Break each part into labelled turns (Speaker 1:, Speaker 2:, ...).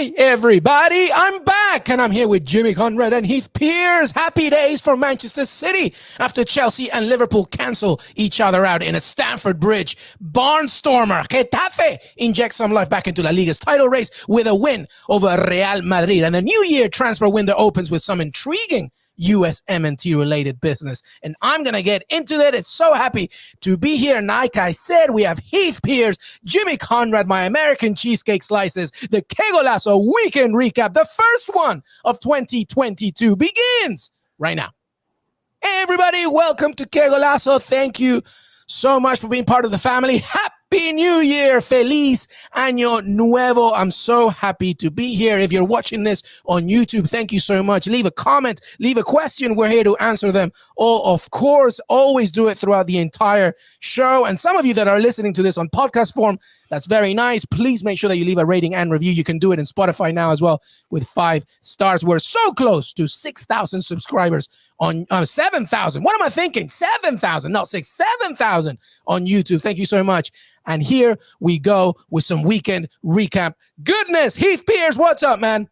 Speaker 1: Hey everybody, I'm back and I'm here with Jimmy Conrad and Heath Pearce. Happy days for Manchester City after Chelsea and Liverpool cancel each other out in a Stamford Bridge barnstormer. Getafe injects some life back into La Liga's title race with a win over Real Madrid, and the new year transfer window opens with some intriguing US M&T related business, and I'm gonna get into that. It's so happy to be here. And like I said, we have Heath Pearce, Jimmy Conrad, my American cheesecake slices. The Que Golazo weekend recap, the first one of 2022, begins right now. Hey everybody, welcome to Que Golazo. Thank you so much for being part of the family. Happy New Year. Feliz Año Nuevo. I'm so happy to be here. If you're watching this on YouTube, thank you so much. Leave a comment, leave a question. We're here to answer them all, of course. Always do it throughout the entire show. And some of you that are listening to this on podcast form, that's very nice. Please make sure that you leave a rating and review. You can do it in Spotify now as well with 5 stars. We're so close to 6,000 subscribers on 7,000. What am I thinking? 7,000, not 6, 7,000 on YouTube. Thank you so much. And here we go with some weekend recap goodness. Heath Pearce, what's up, man?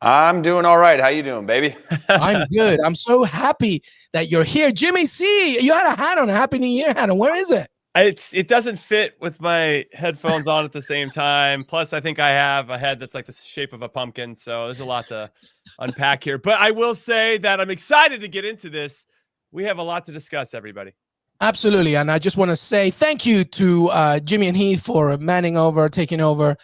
Speaker 2: I'm doing all right. How you doing, baby?
Speaker 1: I'm good. I'm so happy that you're here. Jimmy C, you had a hat on, a Happy New Year hat on. Where is it?
Speaker 3: It doesn't fit with my headphones on at the same time. Plus, I think I have a head that's like the shape of a pumpkin. So there's a lot to unpack here. But I will say that I'm excited to get into this. We have a lot to discuss, everybody.
Speaker 1: Absolutely. And I just want to say thank you to Jimmy and Heath for taking over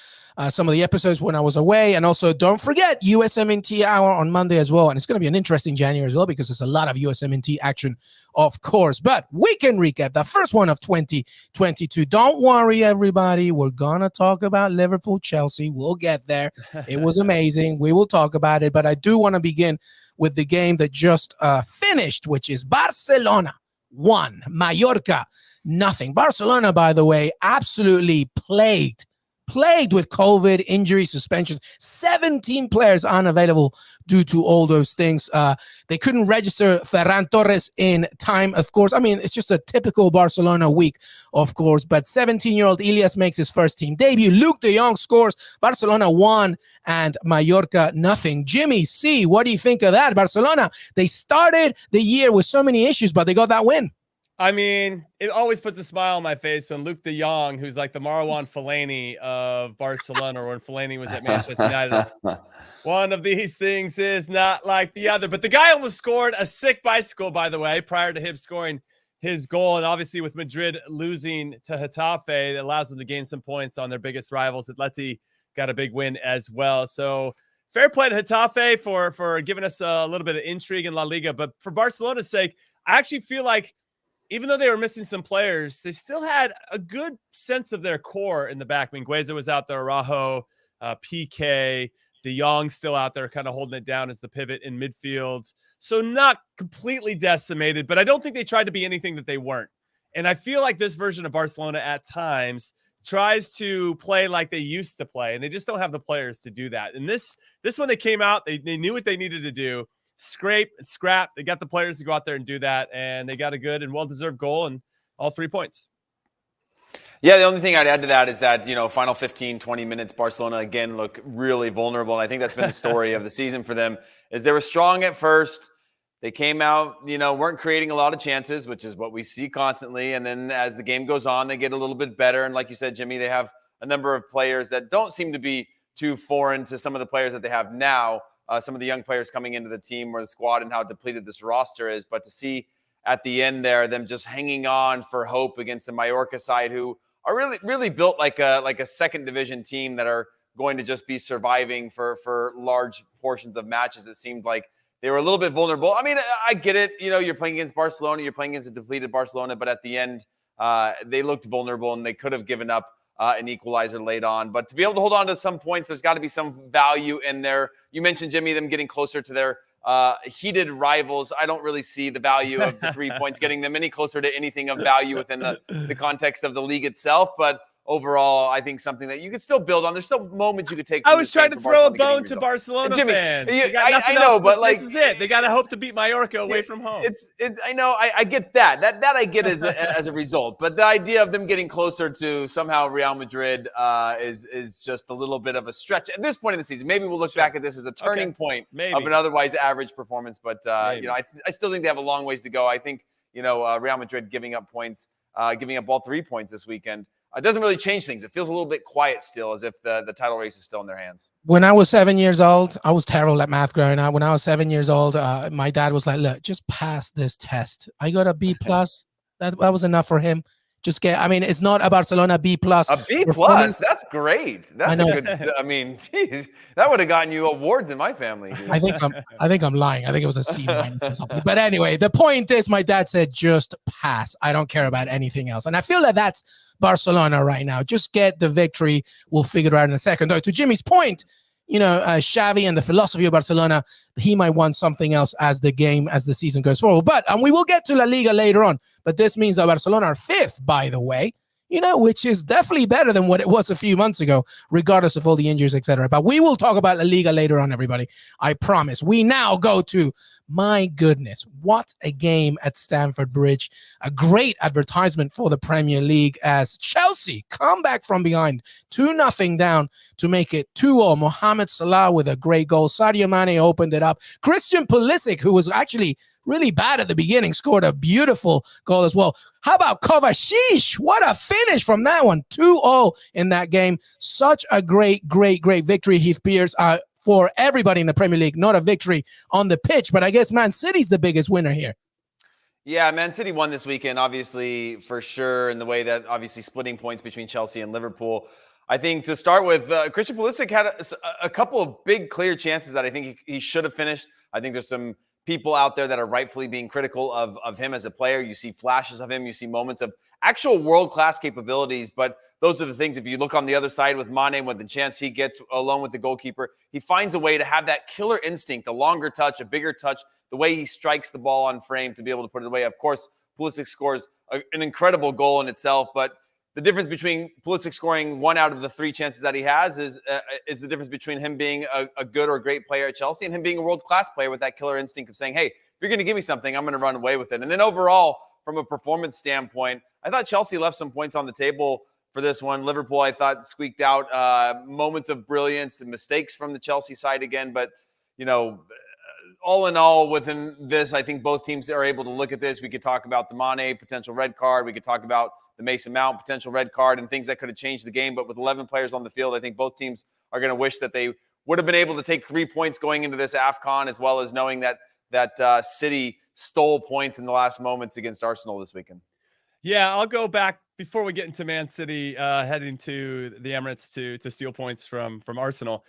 Speaker 1: some of the episodes when I was away. And also don't forget USMNT Hour on Monday as well. And it's going to be an interesting January as well because there's a lot of USMNT action, of course. But weekend recap, the first one of 2022. Don't worry, everybody. We're going to talk about Liverpool, Chelsea. We'll get there. It was amazing. We will talk about it. But I do want to begin with the game that just finished, which is Barcelona 1, Mallorca nothing. Barcelona, by the way, absolutely plagued with COVID, injury, suspensions. 17 players unavailable due to all those things. They couldn't register Ferran Torres in time, of course. I mean, it's just a typical Barcelona week, of course. But 17-year-old Ilias makes his first team debut. Luke de Jong scores. Barcelona 1 and Mallorca nothing. Jimmy C, what do you think of that? Barcelona, they started the year with so many issues, but they got that win.
Speaker 3: I mean, it always puts a smile on my face when Luke de Jong, who's like the Marwan Fellaini of Barcelona, or when Fellaini was at Manchester United, one of these things is not like the other. But the guy almost scored a sick bicycle, by the way, prior to him scoring his goal. And obviously with Madrid losing to Getafe, it allows them to gain some points on their biggest rivals. Atleti got a big win as well. So fair play to Getafe for giving us a little bit of intrigue in La Liga. But for Barcelona's sake, I actually feel like even though they were missing some players, they still had a good sense of their core in the back. I mean, Gueza was out there, Araujo, PK, De Jong still out there kind of holding it down as the pivot in midfield. So not completely decimated, but I don't think they tried to be anything that they weren't. And I feel like this version of Barcelona at times tries to play like they used to play, and they just don't have the players to do that. And this one, they came out, they knew what they needed to do. Scrape and scrap. They got the players to go out there and do that, and they got a good and well-deserved goal and all 3 points.
Speaker 2: Yeah, the only thing I'd add to that is that, final 15, 20 minutes, Barcelona again look really vulnerable. And I think that's been the story of the season for them, is they were strong at first. They came out, weren't creating a lot of chances, which is what we see constantly. And then as the game goes on, they get a little bit better. And like you said, Jimmy, they have a number of players that don't seem to be too foreign to some of the players that they have now. Some of the young players coming into the team or the squad and how depleted this roster is. But to see at the end there, them just hanging on for hope against the Mallorca side, who are really, really built like a second division team that are going to just be surviving for large portions of matches. It seemed like they were a little bit vulnerable. I mean, I get it. You're playing against Barcelona, you're playing against a depleted Barcelona, but at the end, they looked vulnerable and they could have given up an equalizer late on. But to be able to hold on to some points, there's got to be some value in there. You mentioned, Jimmy, them getting closer to their heated rivals. I don't really see the value of the 3 points getting them any closer to anything of value within the context of the league itself. But overall, I think something that you could still build on. There's still moments you could take.
Speaker 3: I was trying to throw a bone to Barcelona
Speaker 2: Jimmy,
Speaker 3: fans.
Speaker 2: I know, but like,
Speaker 3: this is it. They got to hope to beat Mallorca away from home.
Speaker 2: I know, I get that. That I get as a result. But the idea of them getting closer to somehow Real Madrid is just a little bit of a stretch at this point in the season. Maybe we'll look back at this as a turning point of an otherwise average performance. But you know, I still think they have a long ways to go. I think, you know, Real Madrid giving up points, giving up all 3 points this weekend. It doesn't really change things. It feels a little bit quiet still, as if the title race is still in their hands.
Speaker 1: When I was 7 years old, I was terrible at math growing up. When I was 7 years old, my dad was like, look, just pass this test. I got a B+. That was enough for him. Just get, I mean, it's not a Barcelona B+.
Speaker 2: A B+? That's great. That's a good, I mean, geez, that would have gotten you awards in my family. Dude.
Speaker 1: I think I'm lying. I think it was a C- or something. But anyway, the point is, my dad said, just pass. I don't care about anything else. And I feel that that's Barcelona right now. Just get the victory. We'll figure it out in a second. Though, to Jimmy's point, you know, Xavi and the philosophy of Barcelona, he might want something else as the season goes forward. But, and we will get to La Liga later on, but this means that Barcelona are 5th, by the way, you know, which is definitely better than what it was a few months ago, regardless of all the injuries, etc. But we will talk about La Liga later on, everybody. I promise. We now go to, my goodness, what a game at Stamford Bridge. A great advertisement for the Premier League as Chelsea come back from behind 2-0 down to make it 2-0. Mohamed Salah with a great goal. Sadio Mane opened it up. Christian Pulisic, who was actually really bad at the beginning, scored a beautiful goal as well. How about Kovacic? What a finish from that one. 2-0 in that game. Such a great victory, Heath Pierce, for everybody in the Premier League. Not a victory on the pitch, but I guess Man City's the biggest winner here.
Speaker 2: Yeah, Man City won this weekend, obviously, for sure, in the way that obviously splitting points between Chelsea and Liverpool. I think to start with, Christian Pulisic had a couple of big, clear chances that I think he should have finished. I think there's some people out there that are rightfully being critical of him as a player. You see flashes of him. You see moments of actual world-class capabilities, but those are the things. If you look on the other side with Mane, with the chance he gets alone with the goalkeeper, he finds a way to have that killer instinct, a longer touch, a bigger touch, the way he strikes the ball on frame to be able to put it away. Of course, Pulisic scores an incredible goal in itself, but the difference between Pulisic scoring 1 out of the 3 chances that he has is the difference between him being a good or great player at Chelsea and him being a world-class player with that killer instinct of saying, hey, if you're going to give me something, I'm going to run away with it. And then overall, from a performance standpoint, I thought Chelsea left some points on the table for this one. Liverpool, I thought, squeaked out moments of brilliance and mistakes from the Chelsea side again. But, you know, all in all, within this, I think both teams are able to look at this. We could talk about the Mane potential red card. We could talk about the Mason Mount potential red card and things that could have changed the game. But with 11 players on the field, I think both teams are going to wish that they would have been able to take 3 points going into this AFCON, as well as knowing that City stole points in the last moments against Arsenal this weekend.
Speaker 3: Yeah, I'll go back before we get into Man City heading to the Emirates to steal points from Arsenal.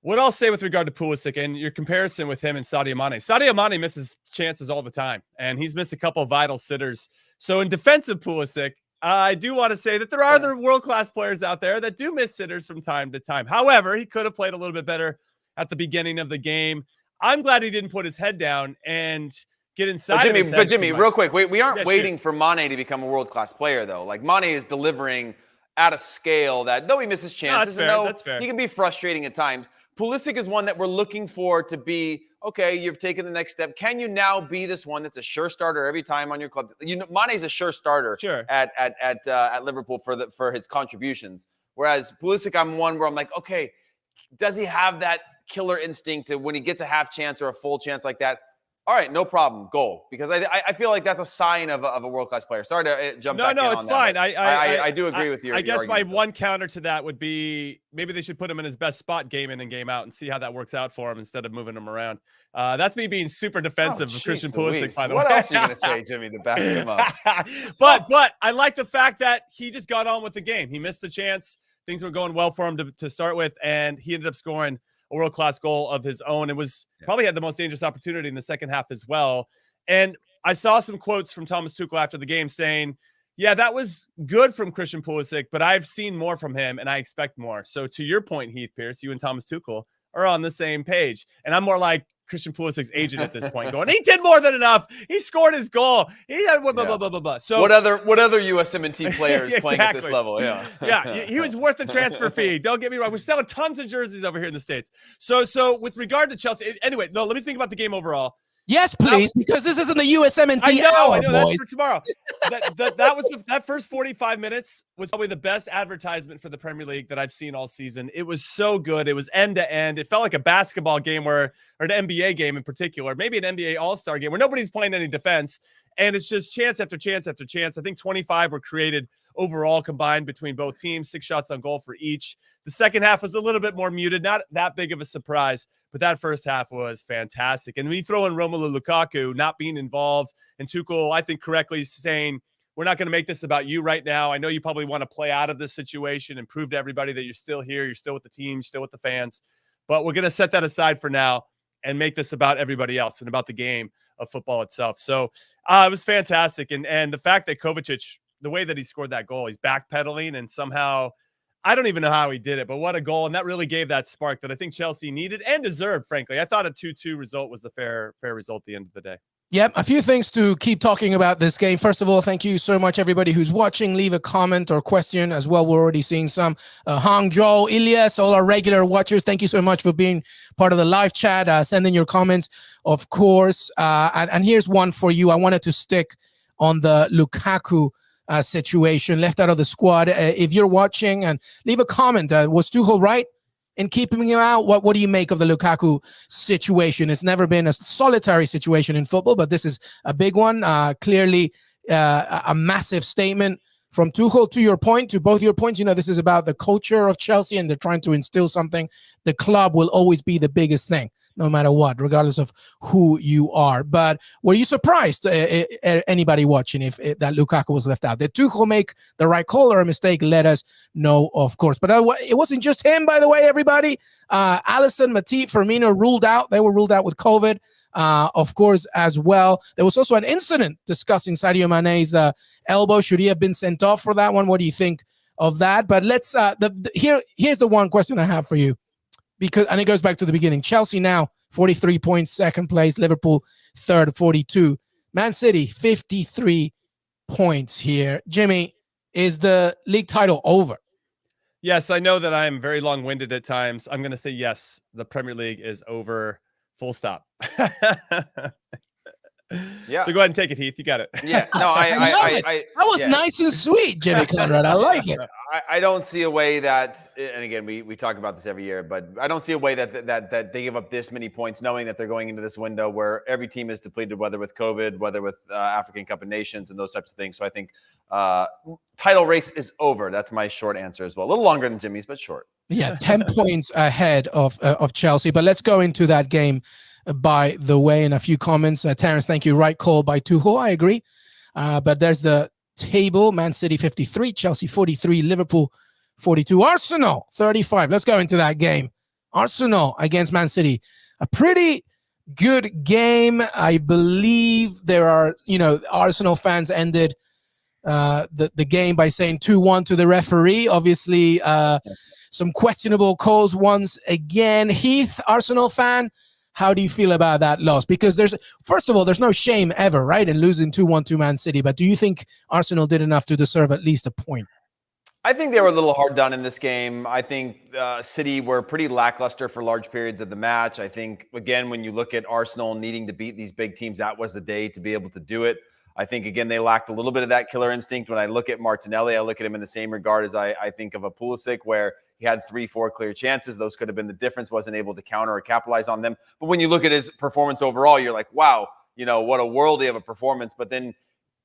Speaker 3: What I'll say with regard to Pulisic and your comparison with him and Sadio Mane. Sadio Mane misses chances all the time, and he's missed a couple of vital sitters. So in defense of Pulisic, I do want to say that there are other world-class players out there that do miss sitters from time to time. However, he could have played a little bit better at the beginning of the game. I'm glad he didn't put his head down and get inside of his head.
Speaker 2: But Jimmy, real quick, we aren't waiting for Mane to become a world-class player, though. Like, Mane is delivering at a scale that, though he misses chances,
Speaker 3: that's fair.
Speaker 2: He can be frustrating at times. Pulisic is one that we're looking for to be, okay, you've taken the next step. Can you now be this one that's a sure starter every time on your club? You know, Mane's a sure starter at Liverpool for his contributions. Whereas Pulisic, I'm one where I'm like, okay, does he have that killer instinct to when he gets a half chance or a full chance like that? All right, no problem, goal. Because I feel like that's a sign of a world-class player. Sorry to jump back in on that.
Speaker 3: No, it's fine.
Speaker 2: I do agree with you.
Speaker 3: I guess my one counter to that would be maybe they should put him in his best spot game in and game out and see how that works out for him instead of moving him around. That's me being super defensive of Christian Pulisic, by the way.
Speaker 2: What else are you going to say, Jimmy, to back him up?
Speaker 3: But I like the fact that he just got on with the game. He missed the chance. Things were going well for him to start with, and he ended up scoring a world-class goal of his own. It was probably had the most dangerous opportunity in the second half as well. And I saw some quotes from Thomas Tuchel after the game saying, yeah, that was good from Christian Pulisic, but I've seen more from him and I expect more. So to your point, Heath Pierce, you and Thomas Tuchel are on the same page. And I'm more like, Christian Pulisic's agent at this point, going, he did more than enough. He scored his goal. He had blah, blah, blah, blah, blah. So
Speaker 2: what other USMNT players
Speaker 3: exactly.
Speaker 2: playing at this level? Yeah.
Speaker 3: Yeah. He was worth the transfer fee. Don't get me wrong. We're selling tons of jerseys over here in the States. So with regard to Chelsea, anyway, no, let me think about the game overall.
Speaker 1: Yes, please, because this isn't the USMNT
Speaker 3: I know,
Speaker 1: boys.
Speaker 3: That's for tomorrow. That first 45 minutes was probably the best advertisement for the Premier League that I've seen all season. It was so good. It was end to end. It felt like a basketball game or an NBA game in particular, maybe an NBA All-Star game where nobody's playing any defense, and it's just chance after chance after chance. I think 25 were created overall combined between both teams, 6 shots on goal for each. The second half was a little bit more muted, not that big of a surprise. But that first half was fantastic. And we throw in Romelu Lukaku not being involved, and Tuchel, I think, correctly saying, we're not going to make this about you right now. I know you probably want to play out of this situation and prove to everybody that you're still here, you're still with the team, you're still with the fans. But we're going to set that aside for now and make this about everybody else and about the game of football itself. So it was fantastic. And the fact that Kovacic, the way that he scored that goal, he's backpedaling and somehow – I don't even know how he did it, but what a goal. And that really gave that spark that I think Chelsea needed and deserved, frankly. I thought a 2-2 result was the fair result at the end of the day.
Speaker 1: Yep, a few things to keep talking about this game. First of all, thank you so much, everybody who's watching. Leave a comment or question as well. We're already seeing some. Hangzhou, Ilyas, all our regular watchers, thank you so much for being part of the live chat. Send in your comments, of course. And here's one for you. I wanted to stick on the Lukaku situation, left out of the squad. If you're watching, and leave a comment. Was Tuchel right in keeping him out? What do you make of the Lukaku situation? It's never been a solitary situation in football, but this is a big one. Clearly, a massive statement from Tuchel. To your point, to both your points, this is about the culture of Chelsea, and they're trying to instill something. The club will always be the biggest thing, no matter what, regardless of who you are. But were you surprised, anybody watching, if that Lukaku was left out? Did Tuchel make the right call or a mistake? Let us know, of course. But it wasn't just him, by the way, everybody. Alisson, Matip, Firmino ruled out. They were ruled out with COVID, of course, as well. There was also an incident discussing Sadio Mane's elbow. Should he have been sent off for that one? What do you think of that? But let's here's the one question I have for you. And it goes back to the beginning. Chelsea now 43 points, second place. Liverpool third, 42. Man City 53 points here. Jimmy, is the league title over?
Speaker 3: Yes, I know that I'm very long-winded at times. I'm going to say yes. The Premier League is over. Full stop.
Speaker 2: Yeah.
Speaker 3: So go ahead and take it, Heath. You got it.
Speaker 2: Yeah. No,
Speaker 1: that was nice and sweet, Jimmy Conrad. I like it.
Speaker 2: I don't see a way that, and again, we talk about this every year, but I don't see a way that they give up this many points, knowing that they're going into this window where every team is depleted, whether with COVID, whether with African Cup of Nations and those types of things. So I think title race is over. That's my short answer as well. A little longer than Jimmy's, but short.
Speaker 1: Yeah, 10 points ahead of Chelsea. But let's go into that game, by the way, in a few comments. Terrence, thank you. Right call by Tuchel. I agree. But there's the table. Man City 53, Chelsea 43, Liverpool 42, Arsenal 35. Let's go into that game. Arsenal against Man City. A pretty good game. I believe there are, Arsenal fans ended the game by saying 2-1 to the referee. Obviously, some questionable calls once again. Heath, Arsenal fan, how do you feel about that loss? Because first of all, there's no shame ever, right, in losing 2-1 to Man City. But do you think Arsenal did enough to deserve at least a point?
Speaker 2: I think they were a little hard done in this game. I think City were pretty lackluster for large periods of the match. I think, again, when you look at Arsenal needing to beat these big teams, that was the day to be able to do it. I think, again, they lacked a little bit of that killer instinct. When I look at Martinelli, I look at him in the same regard as I think of a Pulisic, where he had 3-4 clear chances. Those could have been the difference, wasn't able to counter or capitalize on them. But when you look at his performance overall, you're like, wow, what a worldie of a performance. But then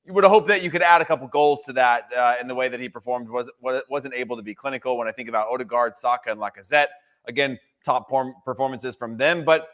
Speaker 2: you would have hoped that you could add a couple goals to that in the way that he performed. Wasn't able to be clinical. When I think about Odegaard, Saka, and Lacazette, again, top performances from them. But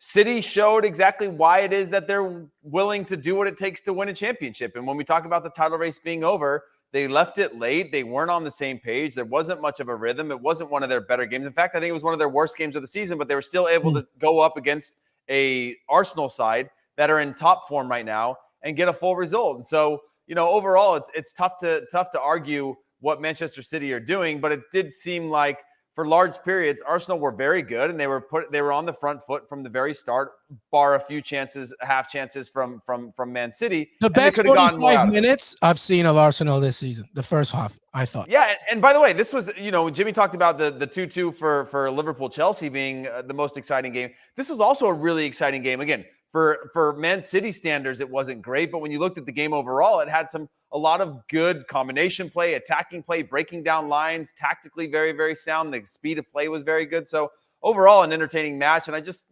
Speaker 2: City showed exactly why it is that they're willing to do what it takes to win a championship. And when we talk about the title race being over, they left it late. They weren't on the same page. There wasn't much of a rhythm. It wasn't one of their better games. In fact, I think it was one of their worst games of the season, but they were still able to go up against a Arsenal side that are in top form right now and get a full result. And so, overall, it's tough to argue what Manchester City are doing, but it did seem like for large periods, Arsenal were very good, and they were on the front foot from the very start, bar a few chances, half chances from Man City.
Speaker 1: The
Speaker 2: And they
Speaker 1: best
Speaker 2: could have gotten more
Speaker 1: 45
Speaker 2: out of it.
Speaker 1: minutes I've seen of Arsenal this season, the first half, I thought.
Speaker 2: Yeah, and by the way, this was, Jimmy talked about the 2-2 for Liverpool-Chelsea being the most exciting game. This was also a really exciting game. Again, for Man City standards, it wasn't great, but when you looked at the game overall, it had a lot of good combination play, attacking play, breaking down lines, tactically very, very sound. The speed of play was very good. So overall, an entertaining match. And I just,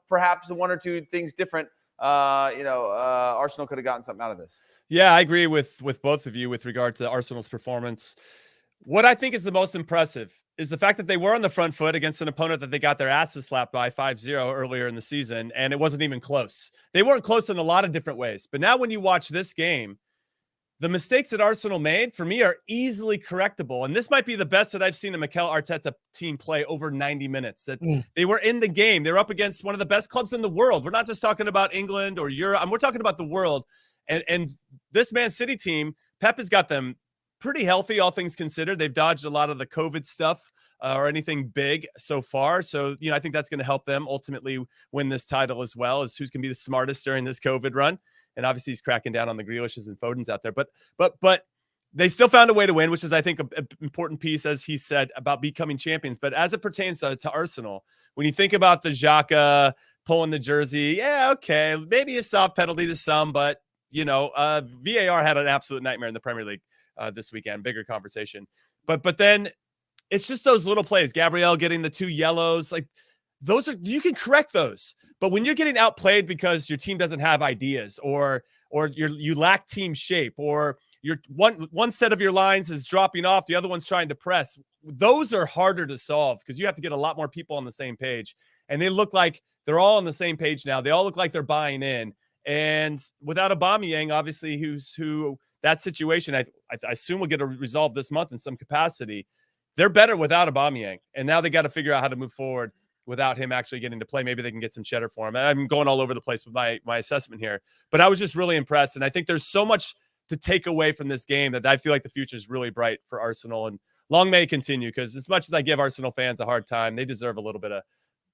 Speaker 2: perhaps one or two things different. Arsenal could have gotten something out of this.
Speaker 3: Yeah, I agree with both of you with regard to Arsenal's performance. What I think is the most impressive is the fact that they were on the front foot against an opponent that they got their asses slapped by 5-0 earlier in the season, and it wasn't even close. They weren't close in a lot of different ways. But now when you watch this game, the mistakes that Arsenal made, for me, are easily correctable. And this might be the best that I've seen a Mikel Arteta team play over 90 minutes. That they were in the game. They're up against one of the best clubs in the world. We're not just talking about England or Europe. We're talking about the world. And this Man City team, Pep has got them pretty healthy, all things considered. They've dodged a lot of the COVID stuff or anything big so far. So, I think that's going to help them ultimately win this title as well, as who's going to be the smartest during this COVID run. And obviously he's cracking down on the Grealishes and Fodens out there. But they still found a way to win, which is, I think, an important piece, as he said, about becoming champions. But as it pertains to Arsenal, when you think about the Xhaka pulling the jersey, yeah, okay, maybe a soft penalty to some, but, VAR had an absolute nightmare in the Premier League this weekend. Bigger conversation. But then it's just those little plays. Gabriel getting the 2 yellows, like those are, you can correct those. But when you're getting outplayed because your team doesn't have ideas, or you lack team shape, or your one set of your lines is dropping off, the other one's trying to press, those are harder to solve because you have to get a lot more people on the same page. And they look like they're all on the same page now. They all look like they're buying in. And without Aubameyang, obviously, who that situation, I assume will get a resolve this month in some capacity. They're better without Aubameyang, and now they got to figure out how to move forward without him actually getting to play. Maybe they can get some cheddar for him. I'm going all over the place with my assessment here, but I was just really impressed, and I think there's so much to take away from this game that I feel like the future is really bright for Arsenal, and long may it continue, because as much as I give Arsenal fans a hard time, they deserve a little bit of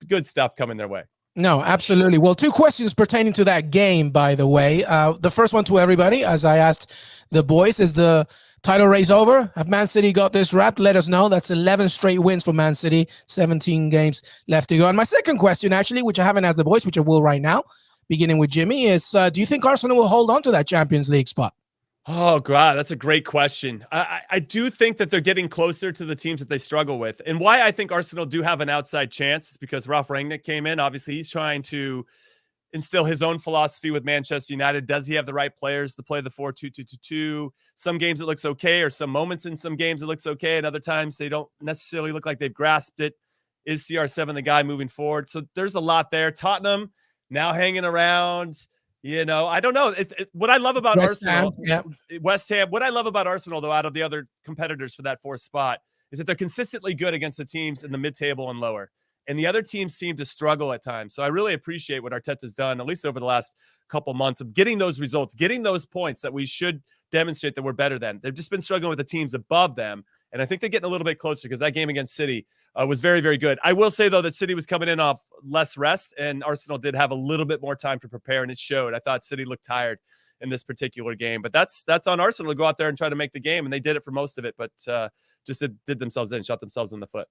Speaker 3: good stuff coming their way.
Speaker 1: No, absolutely. Well, 2 questions pertaining to that game, by the way. The first one to everybody, as I asked the boys, is the title race over? Have Man City got this wrapped? Let us know. That's 11 straight wins for Man City, 17 games left to go. And my second question, actually, which I haven't asked the boys, which I will right now, beginning with Jimmy, is do you think Arsenal will hold on to that Champions League spot?
Speaker 3: Oh, God, that's a great question. I do think that they're getting closer to the teams that they struggle with. And why I think Arsenal do have an outside chance is because Ralf Rangnick came in. Obviously, he's trying to instill his own philosophy with Manchester United. Does he have the right players to play the 4-2-2-2? Some games it looks okay, or some moments in some games it looks okay, and other times they don't necessarily look like they've grasped it. Is CR7 the guy moving forward? So there's a lot there. Tottenham now hanging around. I don't know. What I love about Arsenal, West Ham, what I love about Arsenal, though, out of the other competitors for that 4th spot, is that they're consistently good against the teams in the mid-table and lower. And the other teams seem to struggle at times. So I really appreciate what Arteta's done, at least over the last couple months, of getting those results, getting those points that we should demonstrate that we're better than. They've just been struggling with the teams above them. And I think they're getting a little bit closer, because that game against City was very, very good. I will say, though, that City was coming in off less rest, and Arsenal did have a little bit more time to prepare, and it showed. I thought City looked tired in this particular game. But that's on Arsenal to go out there and try to make the game, and they did it for most of it, but just did themselves in, shot themselves in the foot.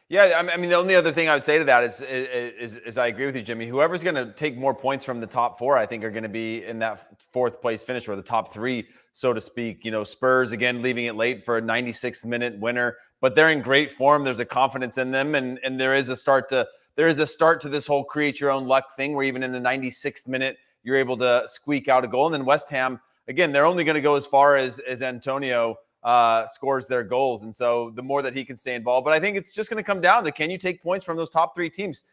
Speaker 2: Yeah, I mean, the only other thing I would say to that is I agree with you, Jimmy. Whoever's going to take more points from the top 4, I think, are going to be in that 4th place finish, or the top 3, so to speak. Spurs, again, leaving it late for a 96th minute winner, but they're in great form. There's a confidence in them, and there is a start to this whole create your own luck thing, where even in the 96th minute, you're able to squeak out a goal. And then West Ham, again, they're only going to go as far as Antonio scores their goals, and so the more that he can stay involved. But I think it's just going to come down to, can you take points from those top 3 teams?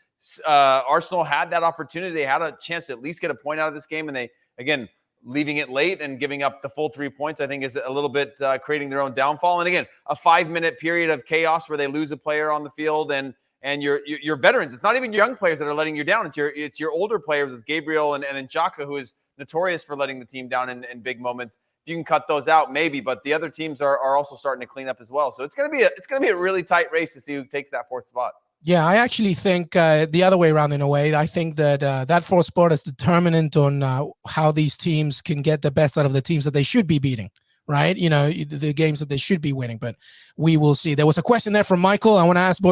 Speaker 2: Arsenal had that opportunity. They had a chance to at least get a point out of this game, and they, again, leaving it late and giving up the full 3 points, I think, is a little bit creating their own downfall. And again, a 5-minute period of chaos where they lose a player on the field, and your veterans. It's not even your young players that are letting you down. It's your older players with Gabriel and then Xhaka, who is notorious for letting the team down in big moments. you can cut those out, maybe. But the other teams are also starting to clean up as well. So it's gonna be a really tight race to see who takes that fourth spot.
Speaker 1: Yeah, I actually think the other way around in a way. I think that that fourth spot is determinant on how these teams can get the best out of the teams that they should be beating, right? You know, the games that they should be winning, but we will see. There was a question there from Michael. I want to ask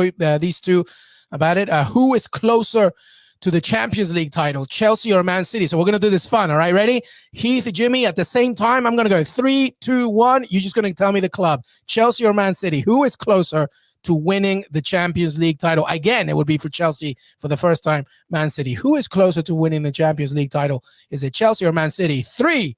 Speaker 1: these two about it. Who is closer to the Champions League title, Chelsea or Man City? So we're going to do this fun, all right? Ready? Heath, Jimmy, at the same time, I'm going to go 3, 2, 1. You're just going to tell me the club, Chelsea or Man City. Who is closer to winning the Champions League title? Again, it would be for Chelsea for the first time. Man City. Who is closer to winning the Champions League title? Is it Chelsea or Man City? 3,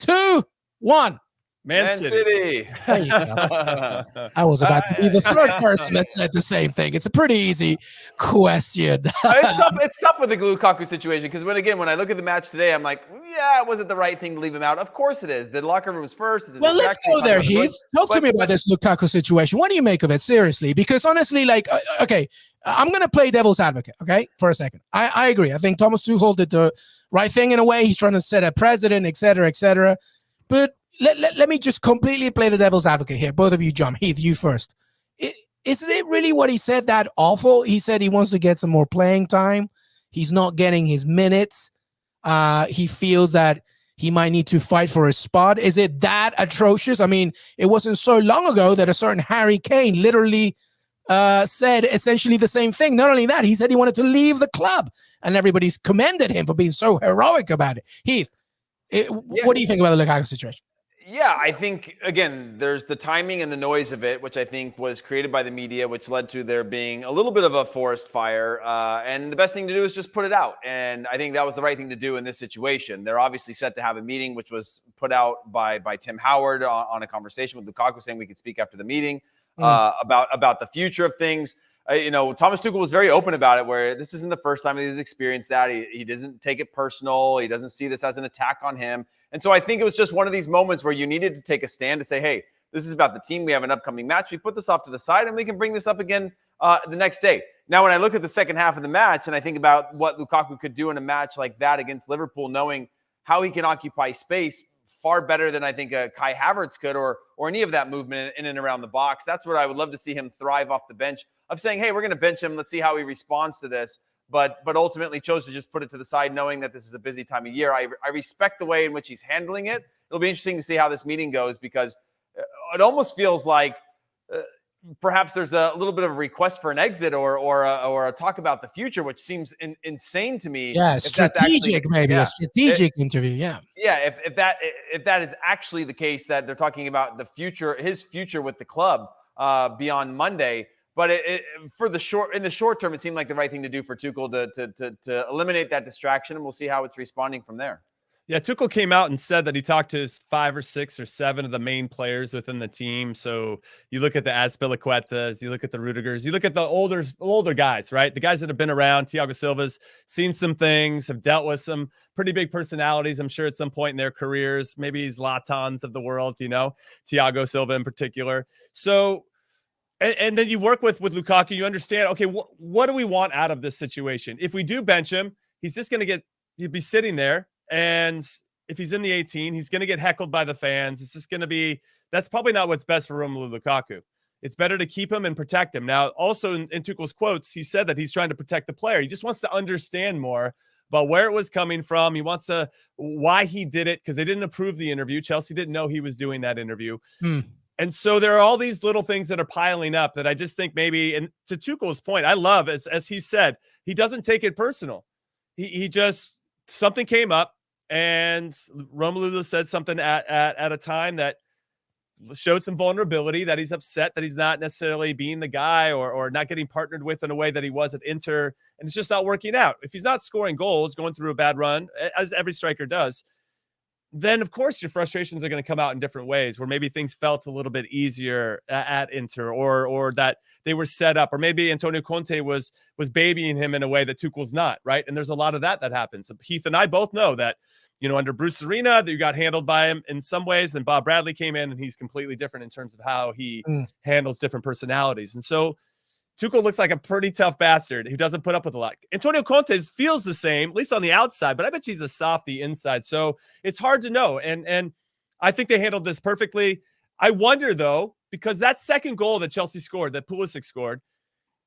Speaker 1: 2, 1.
Speaker 3: Man City.
Speaker 1: There you go. I was about to be the third person that said the same thing. It's a pretty easy question.
Speaker 2: It's tough with the Lukaku situation because when I look at the match today, I'm like, yeah, was it the right thing to leave him out? Of course it is. The locker room was first.
Speaker 1: Well, let's go there, Heath. Talk to me about this Lukaku situation. What do you make of it, seriously? Because honestly, like, okay, I'm going to play devil's advocate, okay, for a second. I agree. I think Thomas Tuchel did the right thing in a way. He's trying to set a precedent, et cetera, et cetera. But let me just completely play the devil's advocate here. Both of you jump. Heath, you first. Is it really what he said that awful? He said he wants to get some more playing time. He's not getting his minutes. He feels that he might need to fight for a spot. Is it that atrocious? I mean, it wasn't so long ago that a certain Harry Kane literally said essentially the same thing. Not only that, he said he wanted to leave the club, and everybody's commended him for being so heroic about it. Heath, what do you think about the Lukaku situation?
Speaker 2: Yeah, I think, again, there's the timing and the noise of it, which I think was created by the media, which led to there being a little bit of a forest fire. And the best thing to do is just put it out. And I think that was the right thing to do in this situation. They're obviously set to have a meeting, which was put out by Tim Howard on a conversation with Lukaku saying we could speak after the meeting about the future of things. Thomas Tuchel was very open about it, where this isn't the first time that he's experienced that. He doesn't take it personal. He doesn't see this as an attack on him. And so I think it was just one of these moments where you needed to take a stand to say, hey, this is about the team. We have an upcoming match. We put this off to the side and we can bring this up again the next day. Now, when I look at the second half of the match and I think about what Lukaku could do in a match like that against Liverpool, knowing how he can occupy space far better than I think Kai Havertz could or any of that movement in and around the box. That's what I would love to see him thrive off the bench of saying, hey, we're going to bench him. Let's see how he responds to this. But ultimately chose to just put it to the side, knowing that this is a busy time of year. I respect the way in which he's handling it. It'll be interesting to see how this meeting goes, because it almost feels like perhaps there's a little bit of a request for an exit or a talk about the future, which seems insane to me.
Speaker 1: Yeah, strategic, a strategic interview. Yeah.
Speaker 2: Yeah, if that is actually the case, that they're talking about the future, his future with the club beyond Monday. But in the short term, it seemed like the right thing to do for Tuchel to eliminate that distraction, and we'll see how it's responding from there.
Speaker 3: Yeah, Tuchel came out and said that he talked to 5 or 6 or 7 of the main players within the team. So you look at the Azpilicuetas, you look at the Rudigers, you look at the older guys, right? The guys that have been around. Thiago Silva's seen some things, have dealt with some pretty big personalities, I'm sure, at some point in their careers. Maybe Zlatans of the world, Thiago Silva in particular. So, and then you work with Lukaku, you understand, okay, what do we want out of this situation? If we do bench him, he's just going to he'd be sitting there. And if he's in the 18, he's going to get heckled by the fans. It's just going to be, that's probably not what's best for Romelu Lukaku. It's better to keep him and protect him. Now, also in Tuchel's quotes, he said that he's trying to protect the player. He just wants to understand more about where it was coming from. He wants to, why he did it, because they didn't approve the interview. Chelsea didn't know he was doing that interview. And so there are all these little things that are piling up that I just think maybe, and to Tuchel's point, I love, as he said, he doesn't take it personal. He just, something came up and Romelu said something at a time that showed some vulnerability, that he's upset that he's not necessarily being the guy or not getting partnered with in a way that he was at Inter. And it's just not working out. If he's not scoring goals, going through a bad run, as every striker does, then of course your frustrations are going to come out in different ways, where maybe things felt a little bit easier at Inter or that they were set up, or maybe Antonio Conte was babying him in a way that Tuchel's not, right? And there's a lot of that happens. Heath and I both know that, under Bruce Arena, that you got handled by him in some ways. Then Bob Bradley came in and he's completely different in terms of how he handles different personalities. And so Tuchel looks like a pretty tough bastard who doesn't put up with a lot. Antonio Conte feels the same, at least on the outside, but I bet he's a softy inside. So it's hard to know. And I think they handled this perfectly. I wonder, though, because that second goal that Chelsea scored, that Pulisic scored,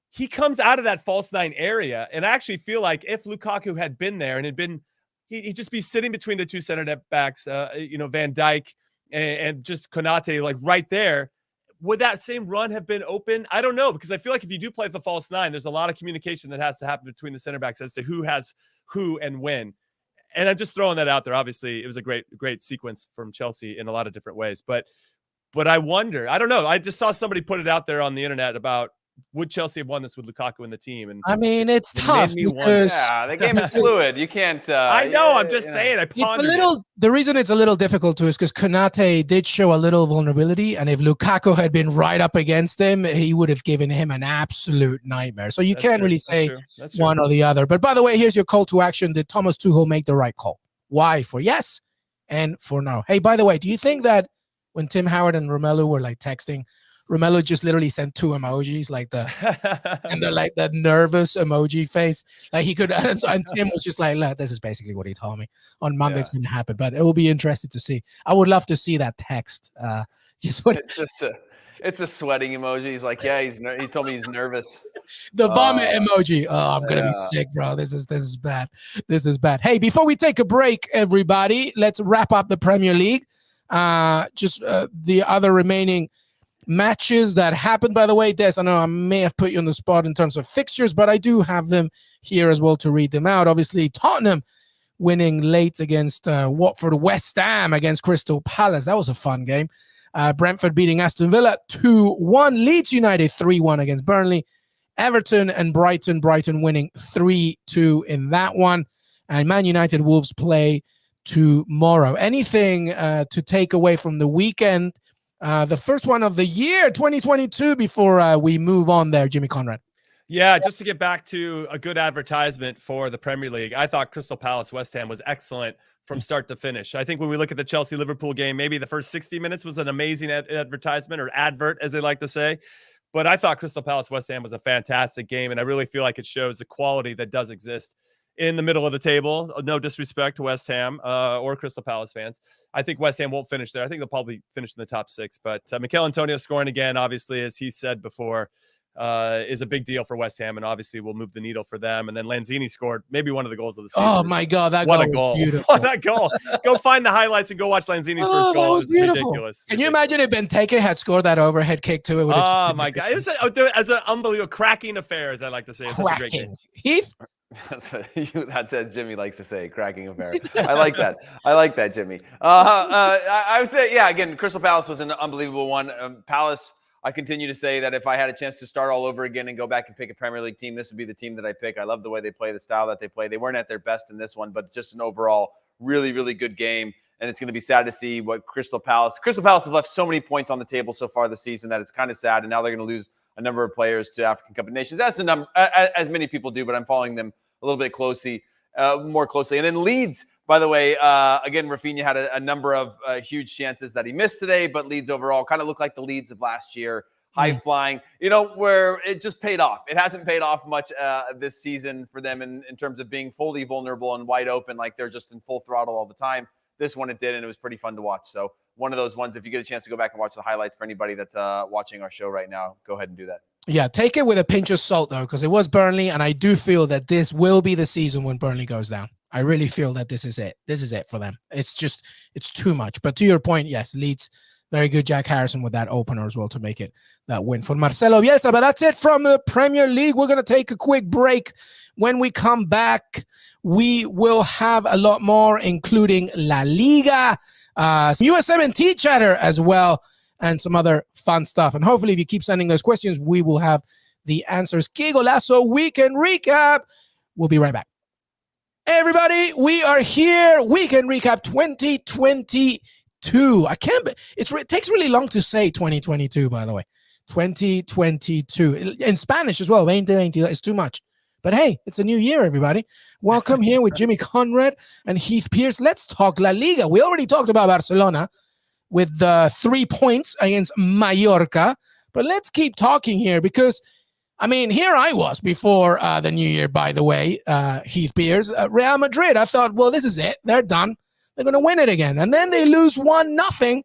Speaker 3: he comes out of that false nine area. And I actually feel like if Lukaku had been there and had been, he'd just be sitting between the two center backs, Van Dijk and just Konate, like right there. Would that same run have been open? I don't know, because I feel like if you do play the false nine, there's a lot of communication that has to happen between the center backs as to who has who and when. And I'm just throwing that out there. Obviously, it was a great sequence from Chelsea in a lot of different ways. But I wonder, I don't know. I just saw somebody put it out there on the internet about, would Chelsea have won this with Lukaku in the team? And
Speaker 1: I mean, it's tough because
Speaker 2: the game is fluid. You can't.
Speaker 3: I know. I'm just saying. I pondered it.
Speaker 1: The reason it's a little difficult too is because Konate did show a little vulnerability, and if Lukaku had been right up against him, he would have given him an absolute nightmare. So you can't really say one or the other. But by the way, here's your call to action. Did Thomas Tuchel make the right call? Why for yes and for no? Hey, by the way, do you think that when Tim Howard and Romelu were like texting, Romelu just literally sent two emojis, like the nervous emoji face, like he could, and Tim was just like, "Look, this is basically what he told me on Monday. It's going to happen," but it will be interesting to see. I would love to see that text.
Speaker 2: It's a sweating emoji. He's like, yeah, he told me he's nervous.
Speaker 1: The vomit emoji. Oh, I'm gonna be sick, bro. This is bad. This is bad. Hey, before we take a break, everybody, let's wrap up the Premier League. The other remaining matches that happened, by the way, Des, I know I may have put you on the spot in terms of fixtures, but I do have them here as well to read them out. Obviously, Tottenham winning late against Watford, West Ham against Crystal Palace. That was a fun game. Brentford beating Aston Villa 2-1. Leeds United 3-1 against Burnley. Everton and Brighton winning 3-2 in that one. And Man United Wolves play tomorrow. Anything to take away from the weekend? The first one of the year, 2022, before we move on there, Jimmy Conrad.
Speaker 3: Yeah, just to get back to a good advertisement for the Premier League, I thought Crystal Palace West Ham was excellent from start to finish. I think when we look at the Chelsea-Liverpool game, maybe the first 60 minutes was an amazing advertisement, or advert, as they like to say. But I thought Crystal Palace West Ham was a fantastic game, and I really feel like it shows the quality that does exist in the middle of the table. No disrespect to West Ham or Crystal Palace fans. I think West Ham won't finish there. I think they'll probably finish in the top six. But Mikel Antonio scoring again, obviously, as he said before, is a big deal for West Ham, and obviously will move the needle for them. And then Lanzini scored maybe one of the goals of the season.
Speaker 1: Oh my God, that goal was beautiful.
Speaker 3: What a goal. Go find the highlights and go watch Lanzini's first goal. It was ridiculous.
Speaker 1: Can you imagine if Benteke had scored that overhead kick too? It would have
Speaker 3: my God. It was an unbelievable cracking affair, as I like to say. It's such a great game.
Speaker 1: Heath?
Speaker 2: That says Jimmy likes to say cracking affair. I like that. I like that, Jimmy. I would say, yeah, again, Crystal Palace was an unbelievable one. Palace, I continue to say that if I had a chance to start all over again and go back and pick a Premier League team, this would be the team that I pick. I love the way they play, the style that they play. They weren't at their best in this one, but it's just an overall really, really good game. And it's going to be sad to see what Crystal Palace have left so many points on the table so far this season that it's kind of sad. And now they're going to lose a number of players to African Cup of Nations. That's as many people do, but I'm following them a little bit more closely. And then Leeds, by the way, again, Rafinha had a number of huge chances that he missed today, but Leeds overall kind of looked like the Leeds of last year, high flying, where it just paid off. It hasn't paid off much this season for them in terms of being fully vulnerable and wide open, like they're just in full throttle all the time. This one it did, and it was pretty fun to watch. So one of those ones, if you get a chance to go back and watch the highlights for anybody that's watching our show right now, go ahead and do that.
Speaker 1: Yeah, take it with a pinch of salt, though, because it was Burnley, and I do feel that this will be the season when Burnley goes down. I really feel that this is it. This is it for them. It's too much. But to your point, yes, Leeds, very good. Jack Harrison with that opener as well to make it that win for Marcelo Bielsa. But that's it from the Premier League. We're going to take a quick break. When we come back, we will have a lot more, including La Liga, some USMNT chatter as well, and some other fun stuff. And hopefully, if you keep sending those questions, we will have the answers. Que Golazo Weekend Recap. We'll be right back. Hey, everybody, we are here. Weekend Recap 2022. It takes really long to say 2022, by the way. 2022. In Spanish as well. 2020. It's too much. But hey, it's a new year, everybody. Welcome here with Jimmy Conrad and Heath Pierce. Let's talk La Liga. We already talked about Barcelona with 3 points against Mallorca. But let's keep talking here because, I mean, here I was before the new year, by the way, Heath Pierce. Real Madrid, I thought, well, this is it. They're done. they're going to win it again. And then they lose 1-0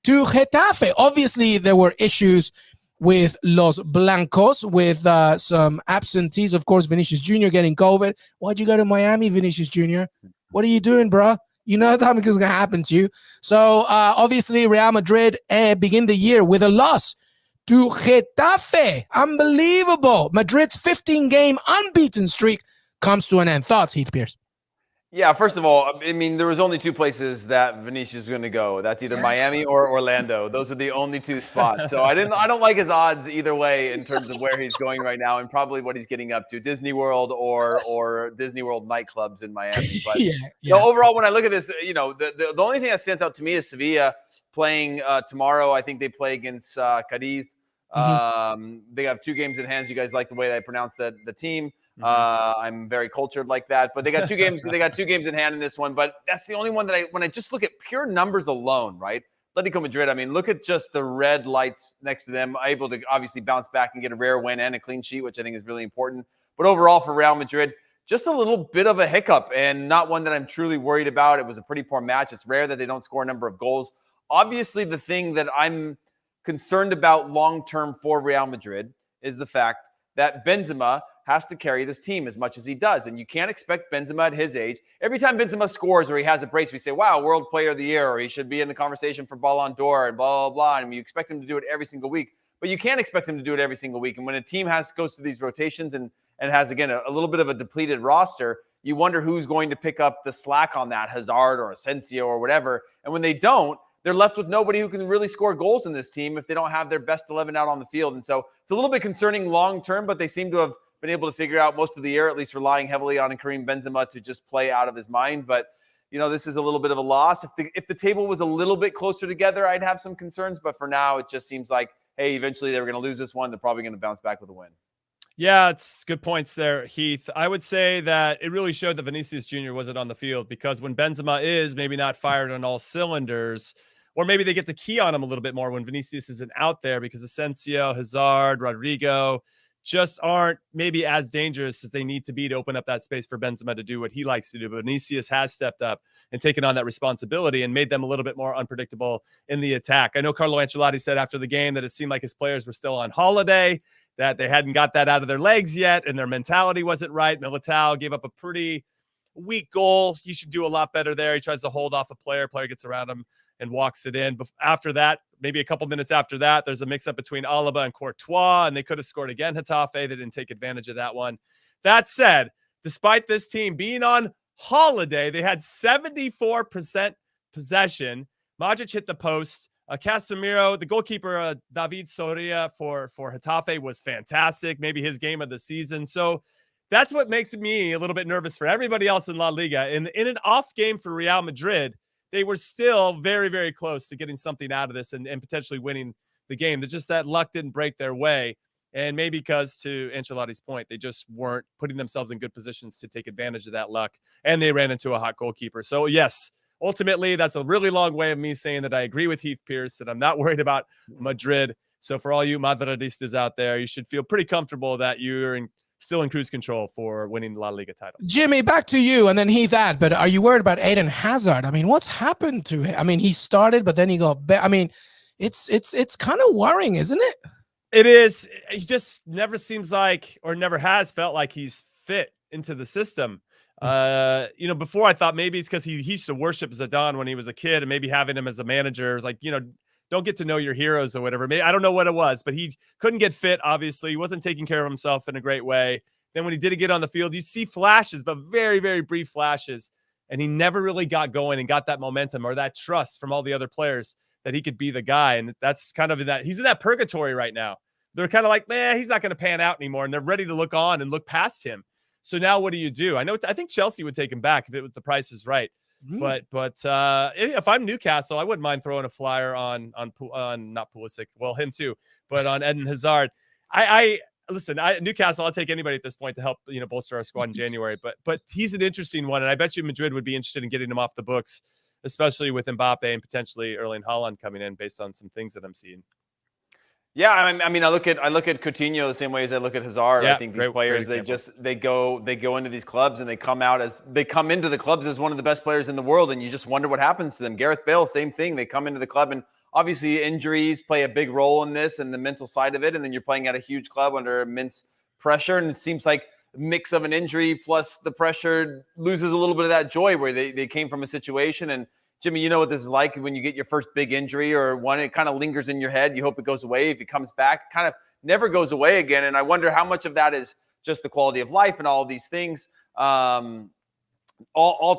Speaker 1: to Getafe. Obviously, there were issues with Los Blancos, with some absentees. Of course, Vinicius Jr. getting COVID. Why'd you go to Miami, Vinicius Jr.? What are you doing, bro? You know that something's going to happen to you. So, obviously, Real Madrid begin the year with a loss to Getafe. Unbelievable. Madrid's 15-game unbeaten streak comes to an end. Thoughts, Heath Pierce?
Speaker 2: Yeah, first of all, I mean, there was only two places that Vinicius was going to go. That's either Miami or Orlando. Those are the only two spots. So I don't like his odds either way in terms of where he's going right now and probably what he's getting up to, Disney World or Disney World nightclubs in Miami. But no, overall, when I look at this, you know, the only thing that stands out to me is Sevilla playing tomorrow. I think they play against Cadiz. They have 2 games in hand. You guys like the way I pronounce the team. I'm very cultured like that, but they got 2 games. They got 2 games in hand in this one, but that's the only one that when I just look at pure numbers alone, right? Atletico Madrid. I mean, look at just the red lights next to them, able to obviously bounce back and get a rare win and a clean sheet, which I think is really important. But overall for Real Madrid, just a little bit of a hiccup and not one that I'm truly worried about. It was a pretty poor match. It's rare that they don't score a number of goals. Obviously, the thing that I'm concerned about long-term for Real Madrid is the fact that Benzema has to carry this team as much as he does. And you can't expect Benzema at his age. Every time Benzema scores or he has a brace, we say, wow, World Player of the Year, or he should be in the conversation for Ballon d'Or and blah, blah, blah. And you expect him to do it every single week. But you can't expect him to do it every single week. And when a team goes through these rotations and has, again, a little bit of a depleted roster, you wonder who's going to pick up the slack on that, Hazard or Asensio or whatever. And when they don't, they're left with nobody who can really score goals in this team if they don't have their best 11 out on the field. And so it's a little bit concerning long term, but they seem to have been able to figure out most of the year, at least relying heavily on Karim Benzema to just play out of his mind. But, you know, this is a little bit of a loss. If the table was a little bit closer together, I'd have some concerns. But for now, it just seems like, hey, eventually they were going to lose this one. They're probably going to bounce back with a win.
Speaker 3: Yeah, it's good points there, Heath. I would say that it really showed that Vinicius Jr. wasn't on the field, because when Benzema is maybe not fired on all cylinders, or maybe they get the key on him a little bit more when Vinicius isn't out there, because Asensio, Hazard, Rodrigo just aren't maybe as dangerous as they need to be to open up that space for Benzema to do what he likes to do. But Vinicius has stepped up and taken on that responsibility and made them a little bit more unpredictable in the attack. I know Carlo Ancelotti said after the game that it seemed like his players were still on holiday, that they hadn't got that out of their legs yet, and their mentality wasn't right. Militao gave up a pretty weak goal. He should do a lot better there. He tries to hold off a player gets around him and walks it in. But after that, maybe a couple minutes after that, there's a mix-up between Alaba and Courtois, and they could have scored again. Getafe, they didn't take advantage of that one. That said, despite this team being on holiday, they had 74% possession. Modric hit the post. Casemiro, the goalkeeper, David Soria for Getafe was fantastic. Maybe his game of the season. So that's what makes me a little bit nervous for everybody else in La Liga. In an off game for Real Madrid, they were still very, very close to getting something out of this and potentially winning the game. Just that luck didn't break their way. And maybe because, to Ancelotti's point, they just weren't putting themselves in good positions to take advantage of that luck. And they ran into a hot goalkeeper. So, yes, ultimately, that's a really long way of me saying that I agree with Heath Pierce, that I'm not worried about Madrid. So for all you Madridistas out there, you should feel pretty comfortable that you're still in cruise control for winning the La Liga title.
Speaker 1: Jimmy, back to you, and then Heath add, but are you worried about Eden Hazard? I mean, what's happened to him? I mean, he started, but then he got back. I mean, it's kind of worrying, isn't it?
Speaker 3: It is. He just never seems like, or never has felt like he's fit into the system. Before I thought maybe it's because he used to worship Zidane when he was a kid, and maybe having him as a manager is like, don't get to know your heroes or whatever. Maybe, I don't know what it was, but he couldn't get fit. Obviously, he wasn't taking care of himself in a great way. Then when he did get on the field, you see flashes, but very, very brief flashes. And he never really got going and got that momentum or that trust from all the other players that he could be the guy. And that's kind of he's in that purgatory right now. They're kind of like, man, he's not going to pan out anymore. And they're ready to look on and look past him. So now what do? I think Chelsea would take him back if the price is right. But if I'm Newcastle, I wouldn't mind throwing a flyer on not Pulisic, well, him too, but on Eden Hazard. Listen, Newcastle, I'll take anybody at this point to help bolster our squad in January. But he's an interesting one, and I bet you Madrid would be interested in getting him off the books, especially with Mbappe and potentially Erling Haaland coming in based on some things that I'm seeing.
Speaker 2: Yeah, I mean, I look at Coutinho the same way as I look at Hazard.
Speaker 3: Yeah,
Speaker 2: I think these players, they go into these clubs and they come into the clubs as one of the best players in the world, and you just wonder what happens to them. Gareth Bale, same thing. They come into the club, and obviously injuries play a big role in this and the mental side of it. And then you're playing at a huge club under immense pressure, and it seems like a mix of an injury plus the pressure loses a little bit of that joy where they came from a situation. And Jimmy, you know what this is like when you get your first big injury or one, it kind of lingers in your head. You hope it goes away. If it comes back, it kind of never goes away again. And I wonder how much of that is just the quality of life and all of these things all